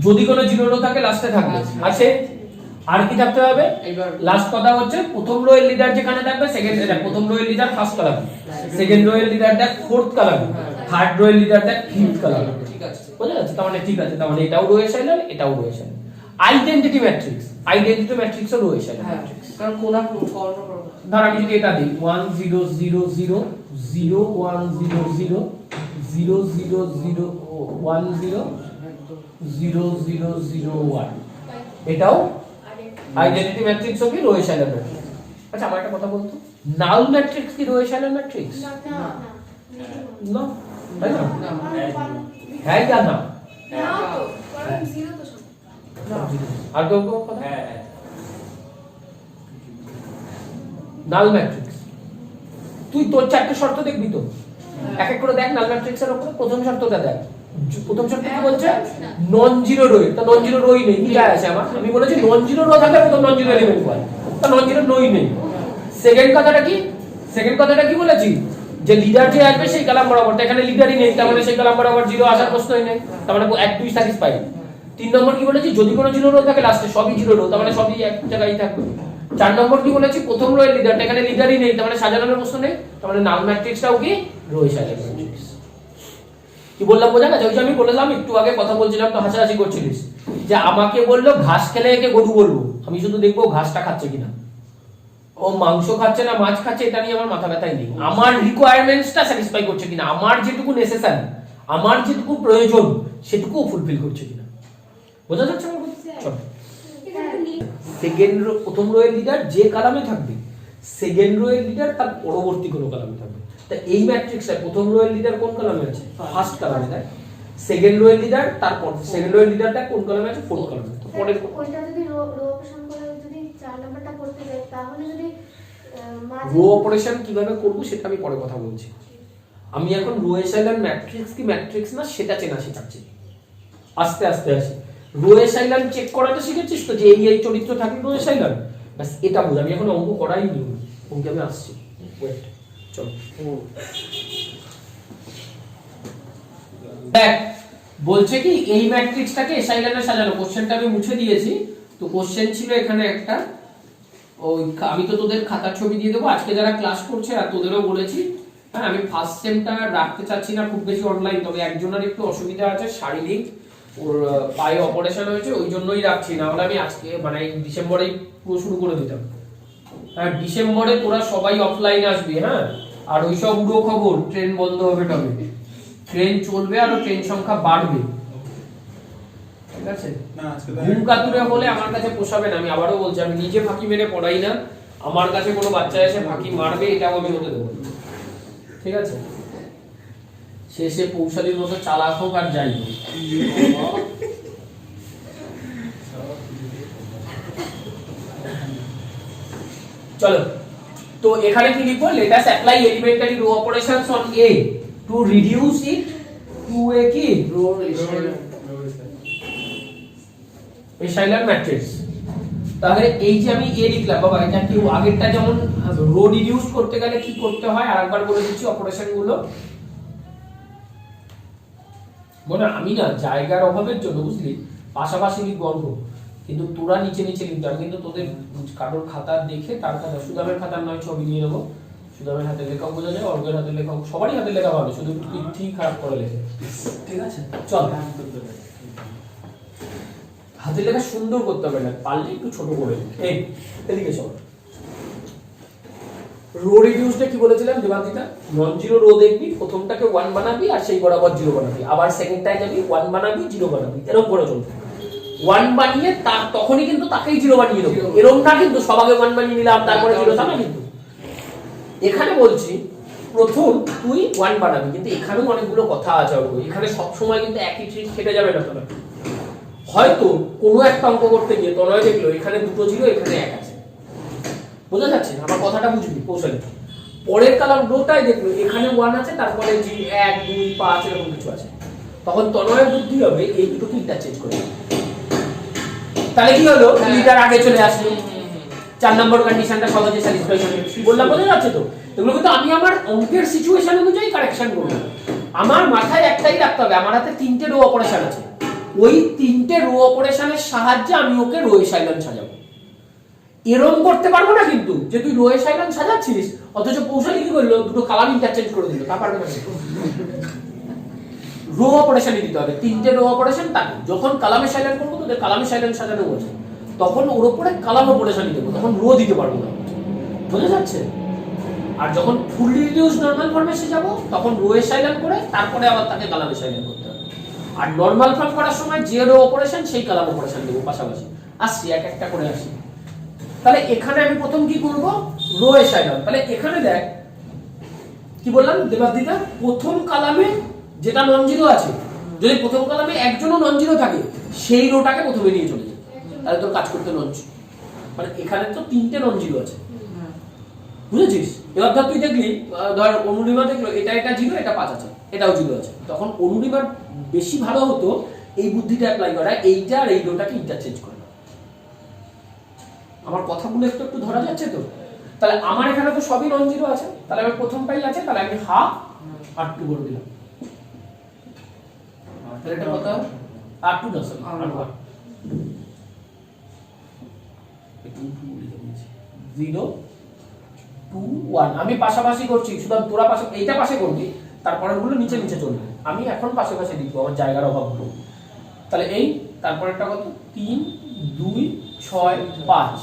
যদি কোনো জিরো রো থাকে লাস্টে থাকবে, আছে। আর কি থাকতে হবে? লাস্ট কথা হচ্ছে প্রথম রো এর লিডার যেখানে থাকবে, সেকেন্ড এটা প্রথম রো এর leader first column, second rho এর লিডার দেখ ফোর্থ কলাম, থার্ড রো এর লিডার দেখ ফিফথ কলাম। ঠিক আছে? বুঝা যাচ্ছে? তার মানে ঠিক আছে, তার মানে এটাও রো এসাইলেন, এটাও row echelon. Identity matrix, identity ম্যাট্রিক্সও রো এসাইলেন ম্যাট্রিক্স। কারণ কোনা কর্ণ ধর আমি যদি এটা দিই 1 0 0 0 0 1 0 0 0 0 0 1 0 0 0 0 1, এটাও আইডেন্টিটি ম্যাট্রিক্স কি রো এসাইলেন ম্যাট্রিক্স। আচ্ছা, আমার একটা কথা বলতো, নাল ম্যাট্রিক্স কি রো এসাইলেন ম্যাট্রিক্স? না, তাই না? হ্যাঁ या না? তো কারণ 0 তো সব। আর কেউ কোনো কথা? নাল ম্যাট্রিক্স। তুই তোর 4টে শর্ত দেখবি তো, এক এক করে দেখ নাল ম্যাট্রিক্সের উপরে। প্রথম শর্তটা দেখ। প্রথম শর্ত কি বলছে? Non zero row. তা নন জিরো রোই নেই, কি যায় আছে আমার? আমি বলেছি নন জিরো রো থাকলে প্রথম নন জিরো এলিমেন্ট হয়, তা নন জিরো রোই নেই। সেকেন্ড কথাটা কি? সেকেন্ড কথাটা কি বলেছি? যে লিডার যে আসবে সেই কলাম বরাবর, এখানে লিডারই নেই, তার মানে সেই কলাম বরাবর জিরো আসার প্রশ্নই নেই, তার মানে 1 2 স্যাটিসফাই। 3 নম্বর কি বলেছি? যদি কোনো জিরো রো থাকে লাস্টে সবই জিরো রো, তার মানে সবই এক জায়গায় থাকবে। 4 নম্বর কি বলেছি? প্রথম রো এর লিডার, এখানে লিডারই নেই, তার মানে সাজানোর প্রশ্ন নেই, তার মানে নাল ম্যাট্রিক্সটাও কি রো এসাইলেন ম্যাট্রিক্স। কি বললাম বোঝা গেছে? ওই যে আমি বললাম একটু আগে কথা বলছিলাম তো হাসাহাসি করছিলিস যে আমাকে বললো ঘাস খেলে একে গরু বলবো, আমি শুধু দেখবো ঘাসটা খাচ্ছে কিনা, ও মাংস খাচ্ছে না মাছ খাচ্ছে এটা নিয়ে আমার মাথা ব্যথাই নেই। আমার রিকোয়ারমেন্টসটা স্যাটিসফাই করছে কিনা, আমার যেটুকু নেসেসারি, আমার যেটুকু প্রয়োজন সেটুকু ফুলফিল করছে কিনা। বোঝা যাচ্ছে আমার কথা? চল, সেকেন্ড রো, প্রথম রো এর লিডার যে কলামে থাকবে, সেকেন্ড রো এর লিডার তার পরবর্তী কোনো কলামে থাকবে। তা এই ম্যাট্রিক্সে প্রথম রো এর লিডার কোন কলামে আছে? ফার্স্ট কলামে। তাই সেকেন্ড রো এর লিডার তারপর সেকেন্ড রো এর লিডারটা কোন কলামে আছে? ফোর্থ কলামে। তো পরের ওইটা যদি রো অপারেশন করে যদি 4 নাম্বারটা করতে যাই, তাহলে যদি রো অপারেশন কিভাবে করব সেটা আমি পরে কথা বলছি। আমি এখন রো এসাইলেন ম্যাট্রিক্স কি ম্যাট্রিক্স না সেটা চেনা শেখাচ্ছি, আস্তে আস্তে আসি। রো এসাইলেন চেক করাটা শিখেছিস তো, যে এই চরিত্র থাকে রো এসাইলেন, বাস এটা বুঝ। আমি এখন অঙ্ক করাই নি, অঙ্কে আমি আসছি, ওয়েট। চলো দেখ বলছে কি এই ম্যাট্রিক্সটাকে এসআই লাইনে সাজানো, কোশ্চেনটা আমি মুছে দিয়েছি। তো কোশ্চেন ছিল এখানে একটা, ওই আমি তো তোদের খাতার ছবি দিয়ে দেবো আজকে যারা ক্লাস করছে, আর তোদেরও বলেছি হ্যাঁ আমি ফার্স্ট সেমটা রাখতে চাচ্ছি না খুব বেশি অনলাইন, তবে একজনের একটু অসুবিধা আছে শারীরিক, ওর পায়ে অপারেশন হয়েছে ওই জন্যই রাখছি, না হলে আমি আজকে মানে ডিসেম্বরেই পুরো শুরু করে দিতাম। হ্যাঁ ডিসেম্বরে তোরা সবাই অফলাইন আসবি, হ্যাঁ আর ওইসব উড়ো খবর ট্রেন বন্ধ হবে তবে, ট্রেন চলবে আর ট্রেন সংখ্যা বাড়বে, ঠিক আছে? না আজকে ঘুম কাতুরে হলে আমার কাছে পোষাবে না, আমি আবারও বলছি আমি নিজে ফাঁকি মেরে পড়াই না, আমার কাছে কোনো বাচ্চা এসে ফাঁকি মারবে এটাও আমি হতে দেবো না, ঠিক আছে? শেষে পৌশালীর মতো চালাক হোক আর যাই হোক। চলো তো এখানে কি লিখবো, let us apply elementary row operations on A to reduce it to a কি রো এশাইলার এশাইলার ম্যাট্রিক্স। তাহলে এই যে আমি এ লিখলাম বাবা, এটা কি আগেরটা যেমন রো রিডিউস করতে গেলে কি করতে হয় আরেকবার বলে দিচ্ছি অপারেশন গুলো। বলে আমি না জায়গার অভাবের জন্য বুঝলি পাশাপাশি লিখ গল্প, কিন্তু তোরা নিচে নিচে লিখতে হবে, কিন্তু তোদের কারোর খাতা দেখে তার খাতা, সুদামের খাতার নয় ছবি নিয়ে নেবো, সুদামের হাতে লেখা বোঝা যায়, অর্গের হাতে লেখা, সবারই হাতে লেখা ভালো, শুধু ঠিক খারাপ করে লেখে, ঠিক আছে? চল হাতের লেখা সুন্দর করতে হবে না, পারলে একটু ছোট করে এই এদিকে চল। রো রিডিউসটা কি বলেছিলাম দেবাদিতা, নন জিরো রো দেখবি, প্রথমটাকে 1 বানাবি আর সেই বরাবর 0 বানাবি, আবার সেকেন্ডটায় যাবি 1 বানাবি 0 বানাবি, এরকম করে চলবে। 1 বানিয়ে তার তখনই কিন্তু তাকেই 0 বানিয়ে দেবো, এরকম না কিন্তু সবাইকে 1 বানিয়ে নিলাম তারপরে 0, তা না কিন্তু। এখানে বলছি প্রথম তুই 1 বানাবি, কিন্তু এখানেও অনেকগুলো কথা আছে, এখানে সব সময় কিন্তু একই ট্রিক খেটে যাবে না তোরা। হয়তো কোনো একটা অঙ্ক করতে গিয়ে তনয় দেখলো এখানে 2 0 এখানে 1 আছে, বোঝা যাচ্ছে আমার কথাটা, বুঝবি কৌশলে। পরের কালাম রোটাই দেখলো এখানে 1 আছে, তারপরে জি 1 2 5 এরকম কিছু আছে, তখন তনয়ের বুদ্ধি হবে এই দুটোকে ইন্টারচেঞ্জ করে, তাহলে কি হলো লিডার আগে চলে আসলো, 4 নম্বর কন্ডিশনটা সহজে স্যাটিসফাই হবে। বললাম বোঝা যাচ্ছে তো? এগুলো কিন্তু আমি আমার অঙ্কের সিচুয়েশন অনুযায়ী কারেকশন করব, আমার মাথায় একটাই রাখতে হবে আমার হাতে 3টে রো অপারেশন আছে, ওই 3টে রো অপারেশনের সাহায্যে আমি ওকে রো এশাইলন সাজাবো। এরকম করতে পারবো না কিন্তু যে তুই রো এশাইলন সাজাচ্ছিস অথচ কৌশলী কি করলো দুটো কালাম ইন্টারচেঞ্জ করে দিল, তা পারবে না। রো অপারেশনই দিতে হবে, 3টে রো অপারেশন, তাকে যখন কালামে এশাইলন করবো তোদের কালামে এশাইলন সাজানো আছে, তখন ওর উপরে কালাম অপারেশনই দেবো, তখন রো দিতে পারবো না, বোঝা যাচ্ছে? আর যখন ফুল রিডিউস নরমাল ফর্মে এসে যাবো তখন রো এশাইলন করে তারপরে আবার তাকে কালাম এশাইলন করতে হবে, আর নরমাল ফর্ম করার সময় যে রো অপারেশন সেই কালাম অপারেশন দেবো পাশাপাশি। আসছি এক একটা করে আসি। তাহলে এখানে আমি প্রথম কি করব, রো এশাইলন। তাহলে এখানে দেখ কি বললাম দেবাদিতা, প্রথম কালামে যেটা নন জিরো আছে, যদি প্রথম কালামে একজনও নন জিরো থাকে সেই রোটাকে প্রথমে নিয়ে চলে যায়, তাহলে তোর কাজ করতে নন জিরো, মানে এখানে তো 3টে নন জিরো আছে, বুঝেছিস? এবার ধর তুই দেখলি, ধর অনুরিমা দেখলো এটা এটা 0 এটা 5 আছে, এটাও 0 আছে, তখন অনুরিমার বেশি ভালো হতো এই বুদ্ধিটা অ্যাপ্লাই করা, এইটা আর এই রোটাকে ইন্টারচেঞ্জ করা। আমার কথাগুলো একটু একটু ধরা যাচ্ছে তো? তাহলে আমার এখানে তো সবই নন জিরো আছে, তাহলে আমার প্রথমটাই আছে, তাহলে আমি হাফ আর 2 করে দিলাম, তাহলে এটা কত আর 2 না স্যার আর 1 0 2 1 আমি পাশাপাশি করছি, শুধু তোরা পাশে এইটা পাশে করবি, তারপরেরগুলো নিচে নিচে চলবে, আমি এখন পাশে পাশে লিখবো আমার জায়গার অভাব হলো। তাহলে এই তারপরেরটা কত 3 2 6 5,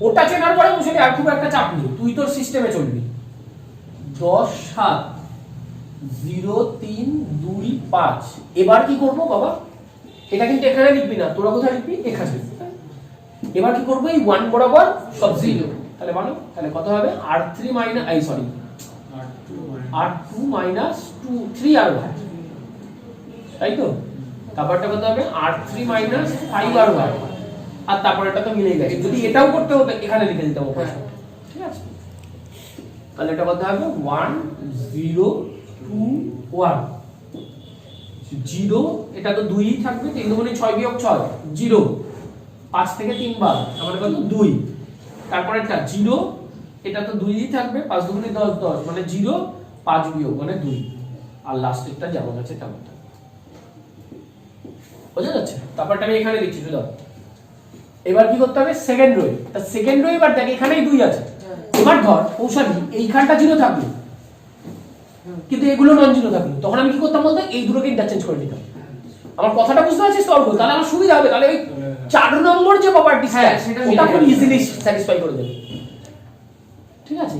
ওটা চেনার পরে বুঝলি আর খুব একটা চাপ নেই, তুই তোর সিস্টেমে চলবি। 10 7 0 3 2 5, এবার কি করব বাবা, এটা কিন্তু এখানে লিখবি না, তোরা কোথায় লিখবি এখানে। এবার কি করব, এই 1 বরাবর সব 0, তাহলে মানে তাহলে কত হবে r3 minus I sorry r2 minus 2 3 আর 1, তাই তো? তারপরটা কত হবে r3 মাইনাস 5 আর 1, আর তারপর এটা তো মিলেই গেছে, যদি এটাও করতে হতো এখানে লিখে দিতাম অপারেশন, ঠিক আছে? তাহলে এটা কত হবে 1 0 2 1 0, এটা তো 2ই থাকবে, 3 দুগুণে 6 বিয়োগ 6 0, 5 থেকে 3 বার আমাদের কত 2, তারপরে এটা 0, এটা তো 2ই থাকবে, 5 দুগুণে 10 10 মানে 0, 5 বিয়োগ মানে 2, আর লাস্টেরটা যেমন আছে তেমন থাকবে। বোঝা যাচ্ছে? তারপরটা আমি এখানে লিখছি শুধু। এবার কি করতে হবে সেকেন্ড রো, তা সেকেন্ড রো এবার দেখ এখানেই 2 আছে, এবার ধর কৌশলী এইখানটা 0 থাকলো কিন্তু এগুলো নন জিরো থাকলো, তখন আমি কি করতাম বলতো এই দুটোকে ইন্টারচেঞ্জ করে নিতাম। আমার কথাটা বুঝতে পারছিস তর্ক? তাহলে আমার সুবিধা হবে, তাহলে ওই 4 নম্বর যে প্রপার্টিটা ওটা খুব ইজিলি স্যাটিসফাই করে দেবে। ঠিক আছে,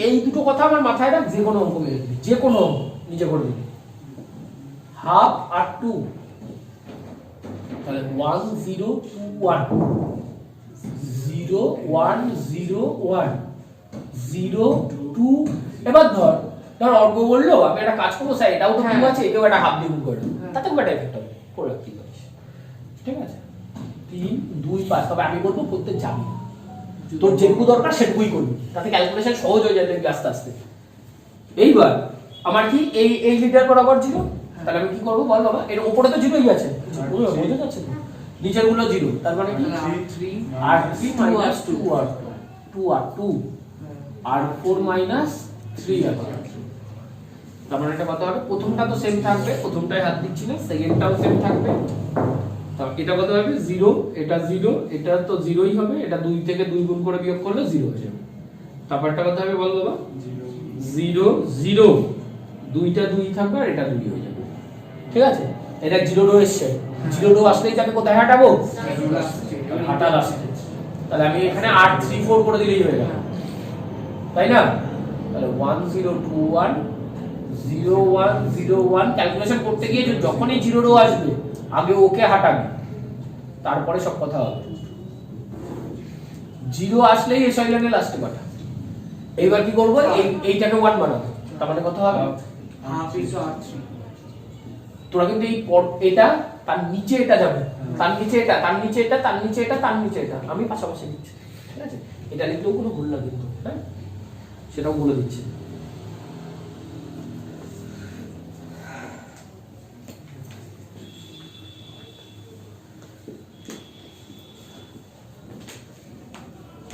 এই দুটো কথা আমার মাথায় রাখ, যে কোনো অঙ্ক মেরে দিবি, যে কোনো অঙ্ক নিজে করে দিবি। হাফ আর 2 তাহলে 1 0 2 1 0 1 0 1 0 2। এবার ধর অর্গ বললো আমি একটা কাজ করবো স্যার, এটাও তো 2 আছে, একেও একটা হাফ দিয়ে গুণ করে দেবো, তাতে খুব একটা এফেক্ট হবে, করে রাখতে পারিস। ঠিক আছে, 3 2 5। তবে আমি বলবো করতে যাবি না, তোর যেটুকু দরকার সেটুকুই করবি, তাতে ক্যালকুলেশন সহজ হয়ে যাবে আস্তে আস্তে। এইবার আমার কি এই লিটার বরাবর 0, তাহলে আমি কি করবো বল বাবা? এর উপরে তো 0ই আছে, বোঝা যাচ্ছে তো, নিচের গুলো 0, তার মানে কি আর 3 মাইনাস 2 আর 2 আর 2 আর 4 মাইনাস 3 আর। তার মানে এটা কত হবে? প্রথমটা তো সেম থাকবে, প্রথমটায় হাত দিচ্ছি না, সেকেন্ডটাও সেম থাকবে। তাহলে এটা কত হবে? 0, এটা 0, এটা তো 0ই হবে, এটা 2 থেকে 2 গুণ করে বিয়োগ করলে 0 হয়ে যাবে। তারপরটা কত হবে বল বাবা? 0 0, দুইটা 2 থাকবে আর এটা 2 হয়ে যাবে। ঠিক আছে, এটা 0 রো এসছে, 0 রো আসলেই তাকে কোথায় হাঁটাবো? হাঁটার আসছে। তাহলে আমি এখানে 8 3 4 করে দিলেই হয়ে গেল, তাই না? তাহলে 1 0 2 1 0 1 0 1। ক্যালকুলেশন করতে গিয়ে যখনই 0 রো আসবে আগে ওকে হাঁটাবে, তারপরে সব কথা হবে। 0 আসলেই এসআই লাইনে লাস্টে পাঠা। এইবার কি করব? এইটাকে 1 বানাবো, তার মানে কত হবে? Half is r3। তোরা কিন্তু এটা তার নিচে এটা যাবে, তার নিচে এটা, তার নিচে এটা, তার নিচে এটা, তার নিচে এটা, আমি পাশাপাশি দিচ্ছি। ঠিক আছে, এটা লিখলেও কোনো ভুল না কিন্তু, হ্যাঁ সেটাও বলে দিচ্ছি।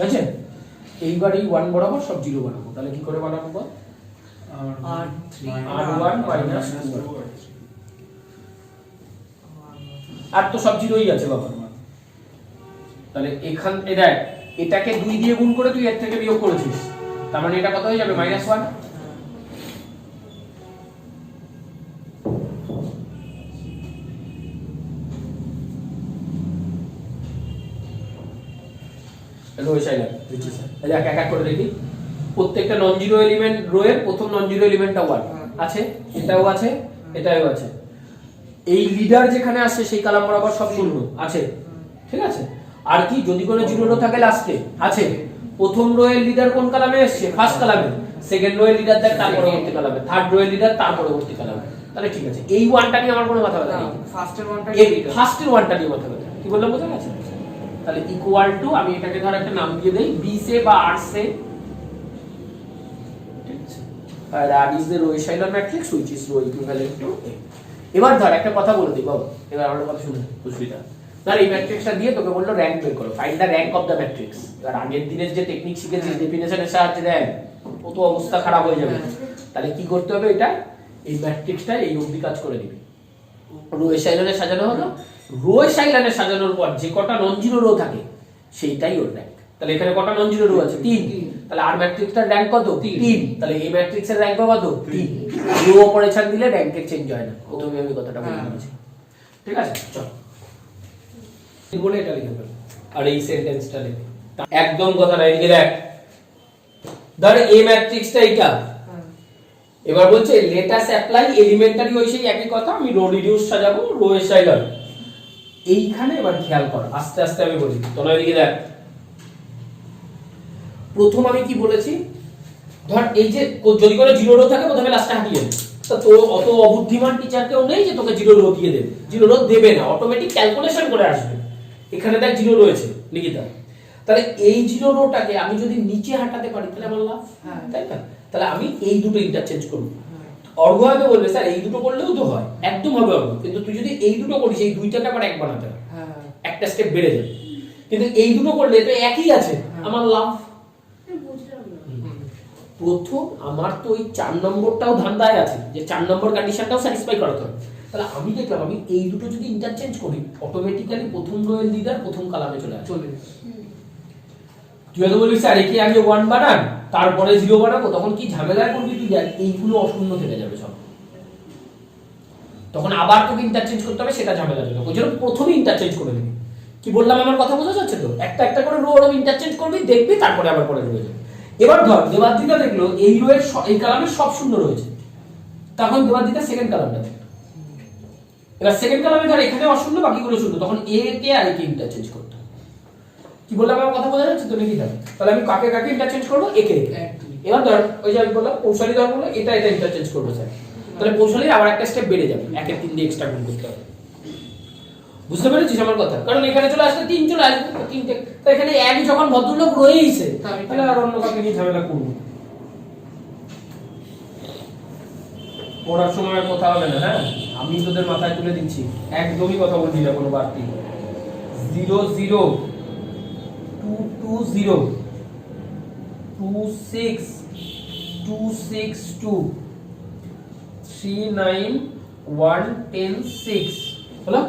আছে এইবার এই 1 বরাবর সব 0 বানাবো, তাহলে কি করে বানাবো বল? r1 মাইনাস 2 আর তো সব 0ই আছে বাবা। তাহলে এখান দেখ এটাকে 2 দিয়ে গুণ করে তুই এর থেকে বিয়োগ করেছিস, তার মানে এটা কত হয়ে যাবে? -1। রো এসাইলাম বুঝছি স্যার, তাহলে এক এক করে দেখি। প্রত্যেকটা নন জিরো এলিমেন্ট রো এর প্রথম নন জিরো এলিমেন্টটা 1 আছে, এটাও আছে, এটাও আছে। এই লিডার যেখানে আসছে সেই কলাম বরাবর সব 0 আছে। ঠিক আছে, আর কি যদি কোনো 0 রো থাকে লাস্টে আছে। প্রথম রো এর লিডার কোন কলামে আসছে? ফার্স্ট কলামে। সেকেন্ড রো এর লিডার দেখ তার পরবর্তী কলামে, থার্ড রো এর লিডার তার পরবর্তী কলামে। তাহলে ঠিক আছে, এই 1টা নিয়ে আমার কোনো মাথা ব্যথা নেই, ফার্স্টের 1টা এই ফার্স্টের 1টা নিয়ে মাথা ব্যথা। কি বললাম বোঝা গেছে? তাহলে ইকুয়াল টু আমি এটাকে ধর একটা নাম দিয়ে দেই b সে বা r সে। ঠিক আছে, আর that is the row echelon matrix which is row equivalent to a। এবার ধর একটা কথা বলে দিই বাবা, এবার আমার কথা শুনে বুঝবিটা। ধর এই ম্যাট্রিক্সটা দিয়ে তোকে বললো র‍্যাঙ্ক বের করো, find the rank of the matrix. এবার আগের দিনের যে টেকনিক শিখেছিস ডেফিনেশনের সাহায্যে র‍্যাঙ্ক, ও তো অবস্থা খারাপ হয়ে যাবে। তাহলে কি করতে হবে? এটা এই ম্যাট্রিক্সটা এই অবধি কাজ করে দিবি। রো এশাইলনে সাজানো হলো, রো এশাইলনে সাজানোর পর যে কটা নন জিরো রো থাকে সেইটাই ওর র‍্যাঙ্ক। তাহলে এখানে কটা নন জিরো রো আছে? 3। তাহলে আর ম্যাট্রিক্সটার র‍্যাঙ্ক কত? 3। তাহলে এই ম্যাট্রিক্সের র‍্যাঙ্ক কত? 3। রো অপারেশন দিলে র‍্যাঙ্কের চেঞ্জ হয় না, প্রথমে আমি কথাটা বলে দিয়েছি। ঠিক আছে, চল বলে এটা লিখে ফেল, আর এই সেন্টেন্সটা লিখে একদম কথা না। এদিকে দেখ, ধর এই ম্যাট্রিক্সটা এটা, এবার বলছে লেট আস অ্যাপ্লাই এলিমেন্টারি, ওই সেই একই কথা, আমি রো রিডিউস সাজাবো, রো এশাইলন। এইখানে এবার খেয়াল কর, আস্তে আস্তে আমি বলি, তোরা এদিকে দেখ। প্রথম আমি কি বলেছি? ধর এই যে যদি কোনো 0 রো থাকে প্রথমে লাস্টে হাঁটিয়ে দে। তো তোর অত অবুদ্ধিমান টিচার কেউ নেই যে তোকে 0 রো দিয়ে দেবে, 0 রো দেবে না, অটোমেটিক ক্যালকুলেশন করে আসবে। এখানে দেখ 0 রয়েছে লিখিত, তাহলে এই 0 রোটাকে আমি যদি নিচে হাঁটাতে পারি তাহলে আমার লাভ, তাই না? তাহলে আমি এই দুটো ইন্টারচেঞ্জ করব। অর্ঘ হবে বলবে স্যার এই দুটো করলেও তো হয়, একদম হবে অর্ঘ, কিন্তু তুই যদি এই দুটো করিস এই দুইটাকে আবার এক বানাতে হবে, একটা স্টেপ বেড়ে যাবে। কিন্তু এই দুটো করলে তো একই আছে, আমার লাভ। প্রথম আমার তো ওই 4 নম্বরটাও ধান্দায় আছে যে 4 নম্বর কন্ডিশনটাও স্যাটিসফাই করাতে হবে। তাহলে আমি দেখলাম আমি এই দুটো যদি ইন্টারচেঞ্জ করি অটোমেটিক্যালি প্রথম রোয়ের লিডার প্রথম কালামে চলে আসে। তুই হয়তো বলিস স্যার একে আগে 1 বানান তারপরে 0 বানাবো, তখন কি ঝামেলা করবি তুই দেখ, এইগুলো অশূন্য থেকে যাবে সব, তখন আবার তোকে ইন্টারচেঞ্জ করতে হবে, সেটা ঝামেলাজনক। ওই জন্য প্রথমে ইন্টারচেঞ্জ করে দিবি। কি বললাম আমার কথা বোঝা যাচ্ছে তো? একটা একটা করে রো ইন্টারচেঞ্জ করবি, দেখবি, তারপরে আবার পরে রয়ে যাবে। এবার ধর দেবাদ্রিতা দেখলো এই রো এর এই কালামে সব শূন্য রয়েছে, তখন দেবাদ্রিতা সেকেন্ড কালামটা দেখলো। এবার সেকেন্ড কালামে ধর এখানে অশূন্য বাকিগুলো শূন্য, তখন এ কে আর একে ইন্টারচেঞ্জ করতে হবে। কি বললাম আমার কথা বোঝা যাচ্ছে তো নাকি? তাহলে আমি কাকে কাকে ইন্টারচেঞ্জ করবো? একে। এবার ধর ওই যে আমি বললাম কৌশলী ধর বললো এটা এটা ইন্টারচেঞ্জ করবো স্যার, তাহলে কৌশলী আবার একটা স্টেপ বেড়ে যাবে, 1 এর 3 দিয়ে এক্সট্রা গুণ করতে হবে। বুঝতে পেরেছিস আমার কথা? কারণ এখানে চলে আসলে 3 চলে আসবে, 3টে তো এখানে এক যখন ভদ্রলোক রয়েইছে তাহলে আর অন্য কাকে নিয়ে ঝামেলা করব। পড়ার সময় আর কথা হবে না, হ্যাঁ আমি তোদের মাথায় তুলে দিচ্ছি, একদমই কথা বলবি না কোনো বাড়তি। 0 0 2 2 0 2 6 2 6 2 3 9 1 10 6 হলো।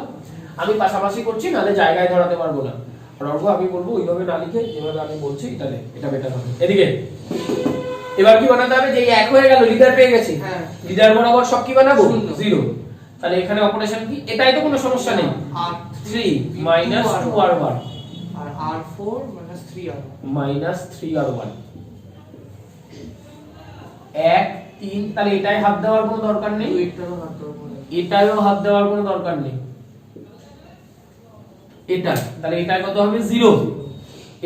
আমি পাশাপাশি করছি, নালে জায়গায় ধরাতে পারবো না। আর অর্ঘ আমি বলবো ওইভাবে না লিখে যেভাবে আমি বলছি এটা নে, এটা বেটার হবে। এদিকে এবার কি বানাতে হবে? যে এক হয়ে গেল, লিডার পেয়ে গেছি, লিডার বরাবর সব কি বানাবো? 0। তাহলে এখানে অপারেশন কি? এটাই তো কোনো সমস্যা নেই। R3 - 2R1 আর R4 - 3R1 -3R1 1 3। তাহলে এটাই হাত দেওয়ার কোনো দরকার নেই, এটাইও হাত দেওয়ার কোনো দরকার নেই। এটা তাহলে এটা কত হবে? 0।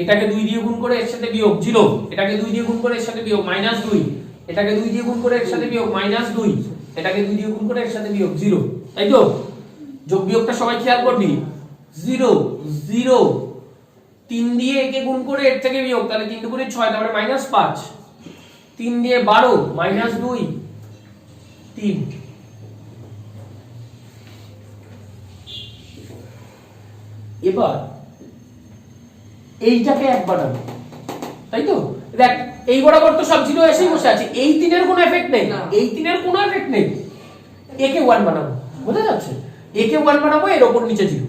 এটাকে 2 দিয়ে গুণ করে এর সাথে বিয়োগ 0, এটাকে 2 দিয়ে গুণ করে এর সাথে বিয়োগ -2, এটাকে 2 দিয়ে গুণ করে এর সাথে বিয়োগ -2, এটাকে 2 দিয়ে গুণ করে এর সাথে বিয়োগ 0, তাই তো? যোগ বিয়োগটা সবাই খেয়াল করবি। 0 0 3 দিয়ে একে গুণ করে এর থেকে বিয়োগ, তাহলে 3 দুগুণে 6, তারপরে -5, 3 দিয়ে 12 -2 3। এবার এইটাকে এক বানাবো, তাই তো? দেখ এই বরাবর তো সব 0 এসেই বসে আছে, এই 3 এর কোনো এফেক্ট নেই, এই 3 এর কোনো এফেক্ট নেই। একে 1 বানাবো, বুঝা যাচ্ছে? একে 1 বানাবো, এর উপর নিচে 0।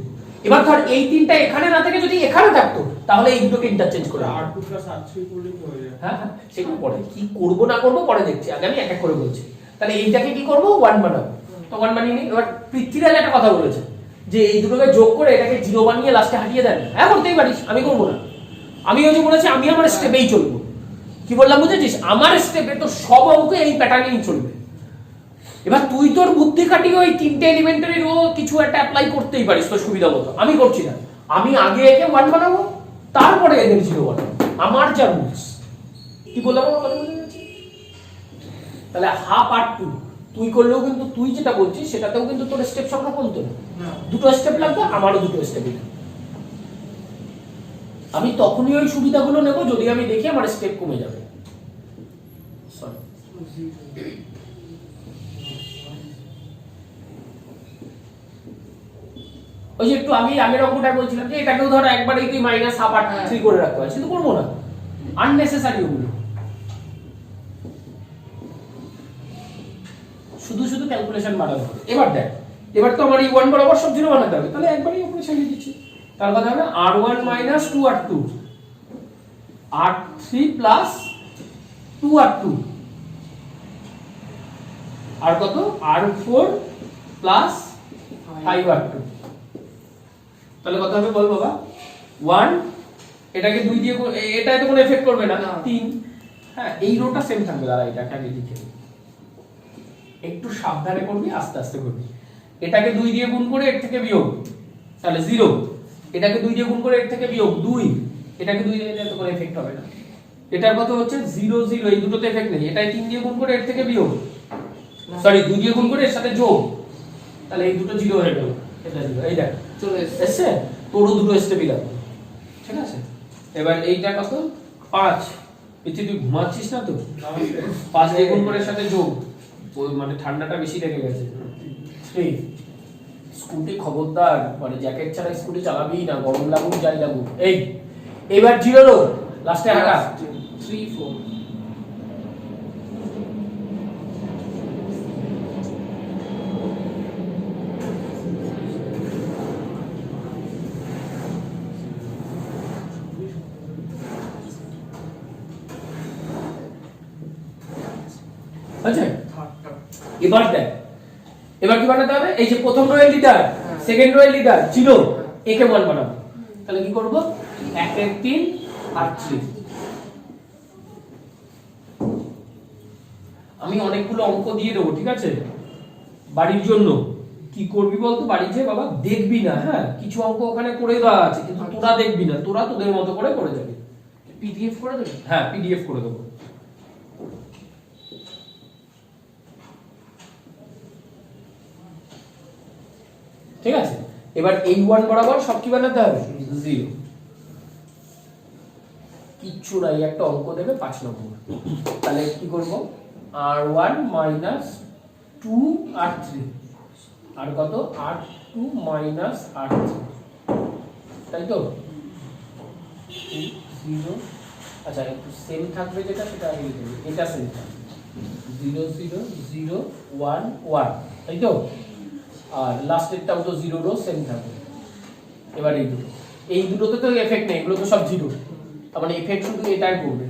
এবার ধর এই 3টা এখানে না থেকে যদি এখানে থাকতো তাহলে এই দুটোকে ইন্টারচেঞ্জ করে R2 + R3 করলে তো হয়ে যায়। হ্যাঁ হ্যাঁ সেগুলো পরে কি করব না করব পরে দেখছি, আগে আমি এক এক করে বলছি। তাহলে এইটাকে কি করব? 1 বানাবো, তো 1 বানিয়ে নি। এবার পৃথ্বীরাজ একটা কথা বলেছে যে এই দুটোকে যোগ করে এটাকে 0 বানিয়ে লাস্টে হারিয়ে দেন। হ্যাঁ করতেই পারিস, আমি করব না। আমি ওই যে বলেছি আমি আমার স্টেপেই চলবো। কি বললাম বুঝেছিস? আমার স্টেপে তো সব অঙ্ক এই প্যাটার্নেই চলবে। এবার তুই তোর বুদ্ধি খাটিয়ে ওই 3টে এলিমেন্টারি রো কিছু একটা অ্যাপ্লাই করতেই পারিস তোর সুবিধা মতো, আমি করছি না। আমি আগে একে 1 বানাবো, তারপরে এদের 0 বানাবো, আমার যা রুলস। কি বললাম আমার কথা বুঝে গেছে? তাহলে হাফ R2 তুই করলেও কিন্তু তুই যেটা বলছিস সেটাতেও কিন্তু তোর স্টেপ সংখ্যা কমতো না, দুটো স্টেপ লাগবে, আমারও দুটো স্টেপ লাগবে। আমি তখনই ওই সুবিধাগুলো নেব যদি আমি দেখি আমার স্টেপ কমে যাবে। সরি ওই যে একটু আমি আগের অঙ্কটা বলছিলাম যে এটাকেও ধর একবারেই তুই -1/2 R3 করে রাখতে পারিস, কিন্তু করবো না, আননেসেসারি ওগুলো। শুধু শুধু ক্যালকুলেশন বাড়ানো হবে। এবার দেখ, এবার তো আমার এই 1 বরাবর সব 0 বানাতে হবে, তাহলে একবারই অপারেশন দিয়ে দিচ্ছি। তার কথা হবে R1 - 2R2 R3 + 2R2 আর কত? R4 + 5R2। তাহলে কত হবে বল বাবা? 1, এটাকে 2 দিয়ে এটা তো কোনো এফেক্ট করবে না, 3। হ্যাঁ এই রোটা সেম থাকবে, দাঁড়া এটাকে আগে লিখে নিই। একটু সাবধানে করবি, আস্তে আস্তে করবি। এটাকে 2 দিয়ে গুণ করে এর থেকে বিয়োগ, তাহলে 0। এটাকে 2 দিয়ে গুণ করে এর থেকে বিয়োগ 2, এটাকে 2 দিয়ে তো কোনো এফেক্ট হবে না। এটার কত হচ্ছে? 0 0, এই দুটোতে এফেক্ট নেই। এটাই 3 দিয়ে গুণ করে এর থেকে বিয়োগ, সরি 2 দিয়ে গুণ করে এর সাথে যোগ, তাহলে এই দুটো 0 হয়ে গেল, এটা 0। এই দেখ চলে এসেছে, তোরও দুটো স্টেপই লাগবে, ঠিক আছে? এবার এইটা কত? 5। তুই ঘুমাচ্ছিস না তো? 5 দিয়ে গুণ করে এর সাথে যোগ, ওই মানে ঠান্ডাটা বেশি লেগে গেছে। 3। স্কুটি খবরদার, মানে জ্যাকেট ছাড়া স্কুটি চালাবি না, গরম লাগুক যাই লাগুক। এই এবার 0 লো লাস্টে হাঁটা 3 4 3 আচ্ছা থার্ডটা এবার দেখ, এবার কি বানাতে হবে? এই যে প্রথম রো এর লিডার, সেকেন্ড রো এর লিডার 0, একে 1 বানাবো। তাহলে কি করব? 1 এর 3 আর 3। আমি অনেকগুলো অঙ্ক দিয়ে দেবো, ঠিক আছে, বাড়ির জন্য। কি করবি বলতো? বাড়ি যে বাবা দেখবি না, হ্যাঁ, কিছু অঙ্ক ওখানে করে দেওয়া আছে, কিন্তু তোরা দেখবি না, তোরা তোদের মতো করে করে যাবি। পিডিএফ করে দেবে। হ্যাঁ, পিডিএফ করে দেবো। ঠিক আছে, এবার এই 1 বরাবর সব কি বানাতে হবে? 0। কিচ্ছু নাই, একটা অঙ্ক দেবে 5 নম্বর। তাহলে কি করব? r1 minus 2 r3, আর কত? r2 minus r3, তাই তো? 0, আচ্ছা একটু সেম থাকবে যেটা, সেটা আগে লিখে দিই। এটা সেম থাকবে 0 0 0 1 1, তাই তো? আর লাস্টেরটাও তো 0 রো সেম থাকবে। এবার এই দুটোতে তো এফেক্ট নেই, এগুলো তো সব 0, তার মানে এফেক্ট শুধু এটাই করবে,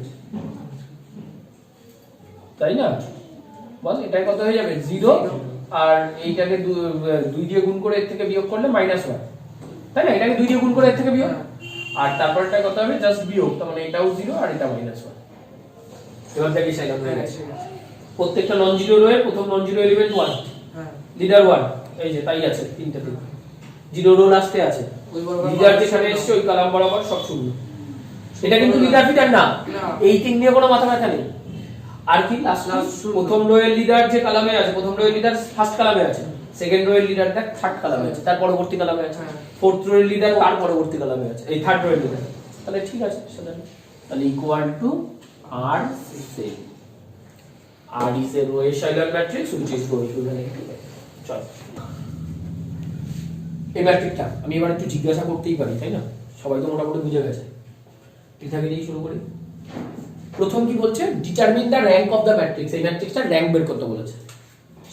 তাই না? বল এটাই কত হয়ে যাবে? 0, আর এইটাকে 2 দিয়ে গুণ করে এর থেকে বিয়োগ করলে -1, তাই না? এটাকে 2 দিয়ে গুণ করে এর থেকে বিয়োগ, আর তারপরটা কত হবে? জাস্ট বিয়োগ, তার মানে এটাও 0 আর এটা -1। এবার দেখি সাইলাম হয়ে গেছে। প্রত্যেকটা নন জিরো রো এর প্রথম নন জিরো এলিমেন্ট 1, হ্যাঁ লিডার 1, এই যে তাই আছে, তিনটা দিন জিরো রো লাস্টে আছে। ওই বরাবর লিডার যেখানে এসছে ওই কলাম বরাবর সব শূন্য। এটা কিন্তু লিডার ফিডার না, এই তিন নিয়ে কোনো মাথা ব্যথা নেই। আর কি লাস্ট প্রথম রো এর লিডার যে কলামে আছে, প্রথম রো এর লিডার ফার্স্ট কলামে আছে, সেকেন্ড রো এর লিডার দেখ থার্ড কলামে আছে, তার পরবর্তী কলামে আছে, ফোর্থ রো এর লিডার তার পরবর্তী কলামে আছে, এই থার্ড রো এর লিডার। তাহলে ঠিক আছে সেটা, তাহলে equal to R same, R is a row echelon matrix which is going to the negative. চল এই ম্যাট্রিক্সটা আমি এবার একটু জিজ্ঞাসা করতেই পারি, তাই না? সবাই তো মোটামুটি বুঝে গেছে। ঠিক আছে, দিয়ে শুরু করি। প্রথম কি বলছে? Determine the rank of the matrix. এই ম্যাট্রিক্সটার র‍্যাঙ্ক বের করতে বলেছে।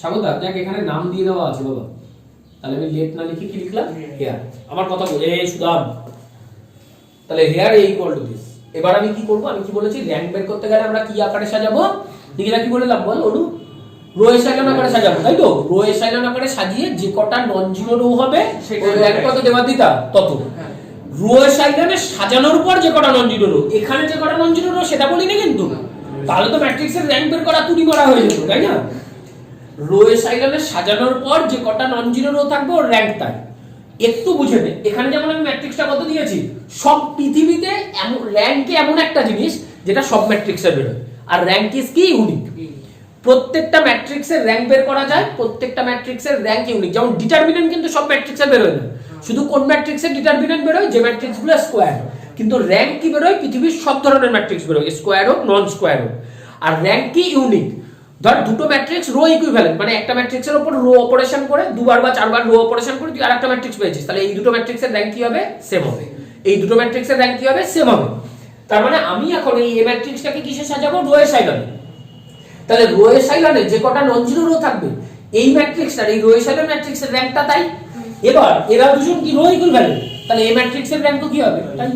স্বাগতা, দেখ এখানে নাম দিয়ে দেওয়া আছে বাবা, তাহলে আমি লেট না লিখে কি লিখলাম? হেয়ার। আমার কথা বল, এই সুদাম, তাহলে here A equal to this. এবার আমি কি করব? আমি কি বলেছি? র‍্যাঙ্ক বের করতে গেলে আমরা কি আকারে সাজাবো? দিকেটা কি বললাম বল অনু? রো এশাইলন আকারে সাজাবো, তাই তো? রো এশাইলন আকারে সাজিয়ে যে কটা নন জিরো রো হবে ওই র‍্যাঙ্ক কত দেওয়া দিতা তত। রো এশাইলনে সাজানোর পর যে কটা নন জিরো রো, এখানে যে কটা নন জিরো রো সেটা বলিনি কিন্তু, তাহলে তো ম্যাট্রিক্সের র‍্যাঙ্ক বের করা তুড়ি মারা হয়ে যেত, তাই না? রো এশাইলনে সাজানোর পর যে কটা নন জিরো রো থাকবে ওর র‍্যাঙ্ক তাই। একটু বুঝে নে, এখানে যেমন আমি ম্যাট্রিক্সটা কত দিয়েছি, সব পৃথিবীতে এমন র‍্যাঙ্ক এমন একটা জিনিস যেটা সব ম্যাট্রিক্সে বেরোয়, আর র‍্যাঙ্ক ইজ কি? ইউনিক। প্রত্যেকটা ম্যাট্রিক্সের র‍্যাঙ্ক বের করা যায়, প্রত্যেকটা ম্যাট্রিক্সের র‍্যাঙ্ক ইউনিক। যেমন ডিটারমিনেন্ট কিন্তু সব ম্যাট্রিক্সে বেরোয় না, শুধু কোন ম্যাট্রিক্সের ডিটারমিনেন্ট বেরোয়? যে ম্যাট্রিক্সগুলো স্কোয়ার। কিন্তু র‍্যাঙ্ক কি বেরোয়? পৃথিবীর সব ধরনের ম্যাট্রিক্স বেরোয়, স্কোয়ার হোক নন স্কোয়ার হোক। আর র‍্যাঙ্ক কি? ইউনিক। ধর দুটো ম্যাট্রিক্স রো ইকুইভ্যালেন্ট, মানে একটা ম্যাট্রিক্সের উপর রো অপারেশন করে দুবার বা চারবার রো অপারেশন করে তুই আরেকটা ম্যাট্রিক্স পেয়েছিস, তাহলে এই দুটো ম্যাট্রিক্সের র‍্যাঙ্ক কি হবে? সেম হবে। এই দুটো ম্যাট্রিক্সের র‍্যাঙ্ক কি হবে? সেম হবে। তার মানে আমি এখন এই এ ম্যাট্রিক্সটাকে কিসে সাজাবো? রো এশাইলনে। তাহলে রো এশাইলনে যে কটা নন জিরো রো থাকবে এই ম্যাট্রিক্সটার, এই রো এশাইলন ম্যাট্রিক্সের র‍্যাঙ্কটা তাই। এবার এরা দুজন কি রো ইকুইভ্যালেন্ট, তাহলে এই ম্যাট্রিক্সের র‍্যাঙ্ক কি হবে? তাই।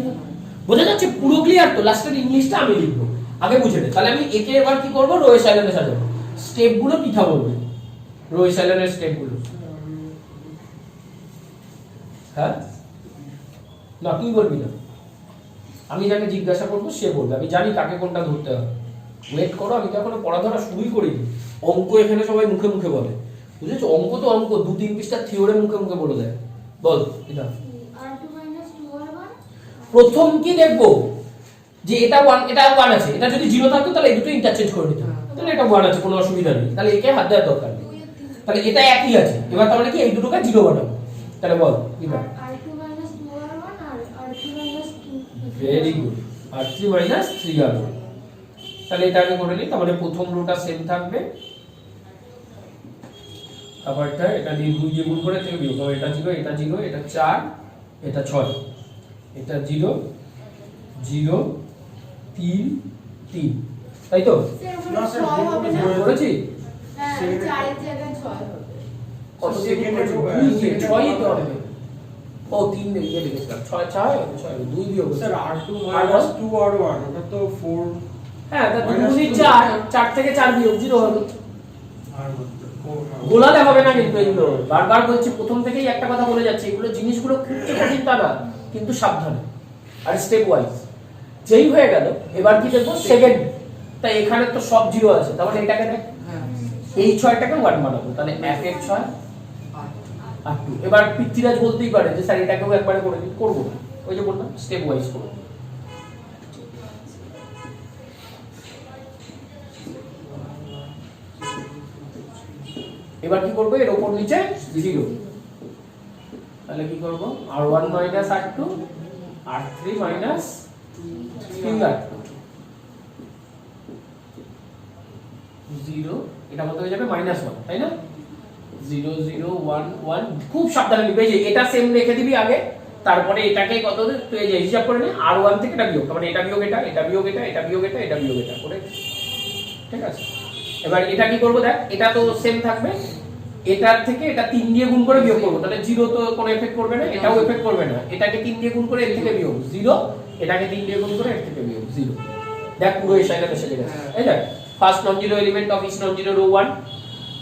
বোঝা যাচ্ছে? পুরো ক্লিয়ার তো? লাস্টের ইংলিশটা আমি লিখবো, আগে বুঝে নে। তাহলে আমি একে এবার কি করব? রো এশাইলনে সাজাবো। স্টেপগুলো পিঠা বলবে, রো এশাইলনের স্টেপগুলো। হ্যাঁ না, তুই বলবি না, আমি যাকে জিজ্ঞাসা করবো সে বলবে, আমি জানি কাকে কোনটা ধরতে হবে। ওয়েট করো, আমি তো এখনো পড়া ধরা শুরুই করিনি। অঙ্ক এখানে সবাই মুখে মুখে বলে, বুঝেছো? অঙ্ক তো অঙ্ক, 2-3 পৃষ্ঠা থিওরি মুখে মুখে বলে দেয়। বল এটা R2 - 2R1। প্রথম কি দেখবো? যে এটা 1, এটা 1 আছে, এটা যদি 0 থাকতো তাহলে এই দুটো ইন্টারচেঞ্জ করে নিতাম, তাহলে এটা 1 আছে, কোনো অসুবিধা নেই, তাহলে একে হাত দেওয়ার দরকার নেই। তাহলে এটা একই আছে, এবার তাহলে কি এই দুটোকে 0 বানাবো? তাহলে বল এটা R2 - 2R1 আর R3 - 2। Very good, R3 - 3R1। তাহলে এটা আমি করে নিই, তাহলে প্রথম রোটা সেম থাকবে, আবারটা এটা দিয়ে 2 দিয়ে গুণ করে থেকে বিয়োগ হবে, এটা 0 এটা 0 এটা 4 এটা 6, এটা 0 0 3 3, তাই তো? না স্যার, 6 হবে না? করেছি হ্যাঁ, 4 এর জায়গায় 6 হবে। কত সেকেন্ডে 6ই তো হবে। ও 3 দিয়ে লিখেছিলাম, 6 6 2 বিয়োগ স্যার R2 - 2R1 ওটা তো 4। হ্যাঁ, তা 2 4 4 থেকে 4 বিয়োগ 0 হবে। গোলাতে হবে না কিন্তু এগুলো বারবার বলছি, প্রথম থেকেই একটা কথা বলে যাচ্ছি, এগুলো জিনিসগুলো খুব যে কঠিন তা না, কিন্তু সাবধানে আর স্টেপ ওয়াইজ। যেই হয়ে গেল এবার কি দেখবো সেকেন্ড, তাই এখানে তো সব জিরো আছে, তাহলে এটাকে দেখ এই 6টাকে 1 বানাবো, তাহলে 1 এর 6 আর 2। এবার পৃথ্বীরাজ বলতেই পারে যে স্যার এটাকেও একবারে করে দিন, করবো ওই যে বললাম স্টেপ ওয়াইজ করবো। এবার কি করবো, এর উপর নিচে 0, তাহলে কি করবো r1 minus r2 r3 minus 3r2 0, এটা মত হয়ে যাবে -1, তাই না? 0 0 1 1, খুব সাবধানে লিখবে, যে এটা সেম রেখে দিবি আগে, তারপরে এটাকে কত তুই এই যে হিসাব করে নে, r1 থেকে এটা বিয়োগ, মানে এটা বিয়োগ এটা, এটা বিয়োগ এটা, এটা বিয়োগ এটা, এটা বিয়োগ এটা করে, ঠিক আছে? এবার এটা কি করব দেখ, এটা তো সেম থাকবে, এটার থেকে এটা 3 দিয়ে গুণ করে বিয়োগ করব, তাহলে 0 তো কোনো এফেক্ট করবে না, এটাও এফেক্ট করবে না, এটাকে 3 দিয়ে গুণ করে এর থেকে বিয়োগ 0, এটাকে 3 দিয়ে গুণ করে এর থেকে বিয়োগ 0। দেখ পুরো এই সাইডে এসে গেছে, এই দেখ first non zero element of each non zero row 1,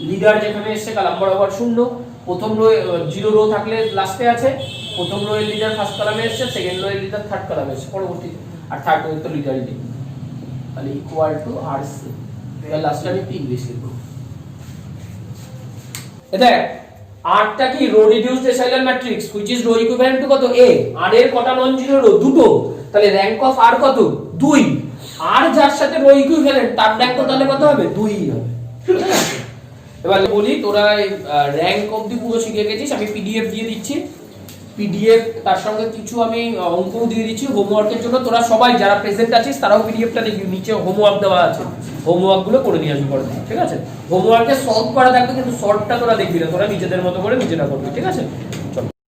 leader যেখানে এসে কলাম বরাবর 0, প্রথম রো 0 রো থাকলে লাস্টে আছে, প্রথম রো এর লিডার ফার্স্ট কলামে এসেছে, সেকেন্ড রো এর লিডার থার্ড কলামে এসেছে পরবর্তী, আর থার্ড রো এর তো লিডারই নেই, তাহলে ইকুয়াল টু rc, এবার লাস্টে আমি p ইংলিশ লিখব। এটা r টা কি row reduced echelon matrix which is row equivalent to কত a, r এর কটা নন জিরো রো, দুটো, তাহলে র‍্যাঙ্ক অফ r কত 2, r যার সাথে রো ইকুইভ্যালেন্ট তার র‍্যাঙ্ক তো তাহলে কত হবে 2 ই হবে। এবার বলি তোরা র‍্যাঙ্ক অবধি পুরো শিখে গেছিস, আমি পিডিএফ দিয়ে দিচ্ছি, পিডিএফ তার সঙ্গে কিছু আমি অঙ্কও দিয়ে দিচ্ছি হোমওয়ার্কের জন্য, তোরা সবাই যারা প্রেজেন্ট আছিস তারাও পিডিএফটা দেখবি, নিচে হোমওয়ার্ক দেওয়া আছে, হোমওয়ার্ক গুলো করে নিয়ে আসবি পরে, ঠিক আছে? হোমওয়ার্কে সলভ করা থাকবে কিন্তু সলভটা তোরা দেখবি না, তোরা নিজেদের মতো করে নিজেরা করবি, ঠিক আছে?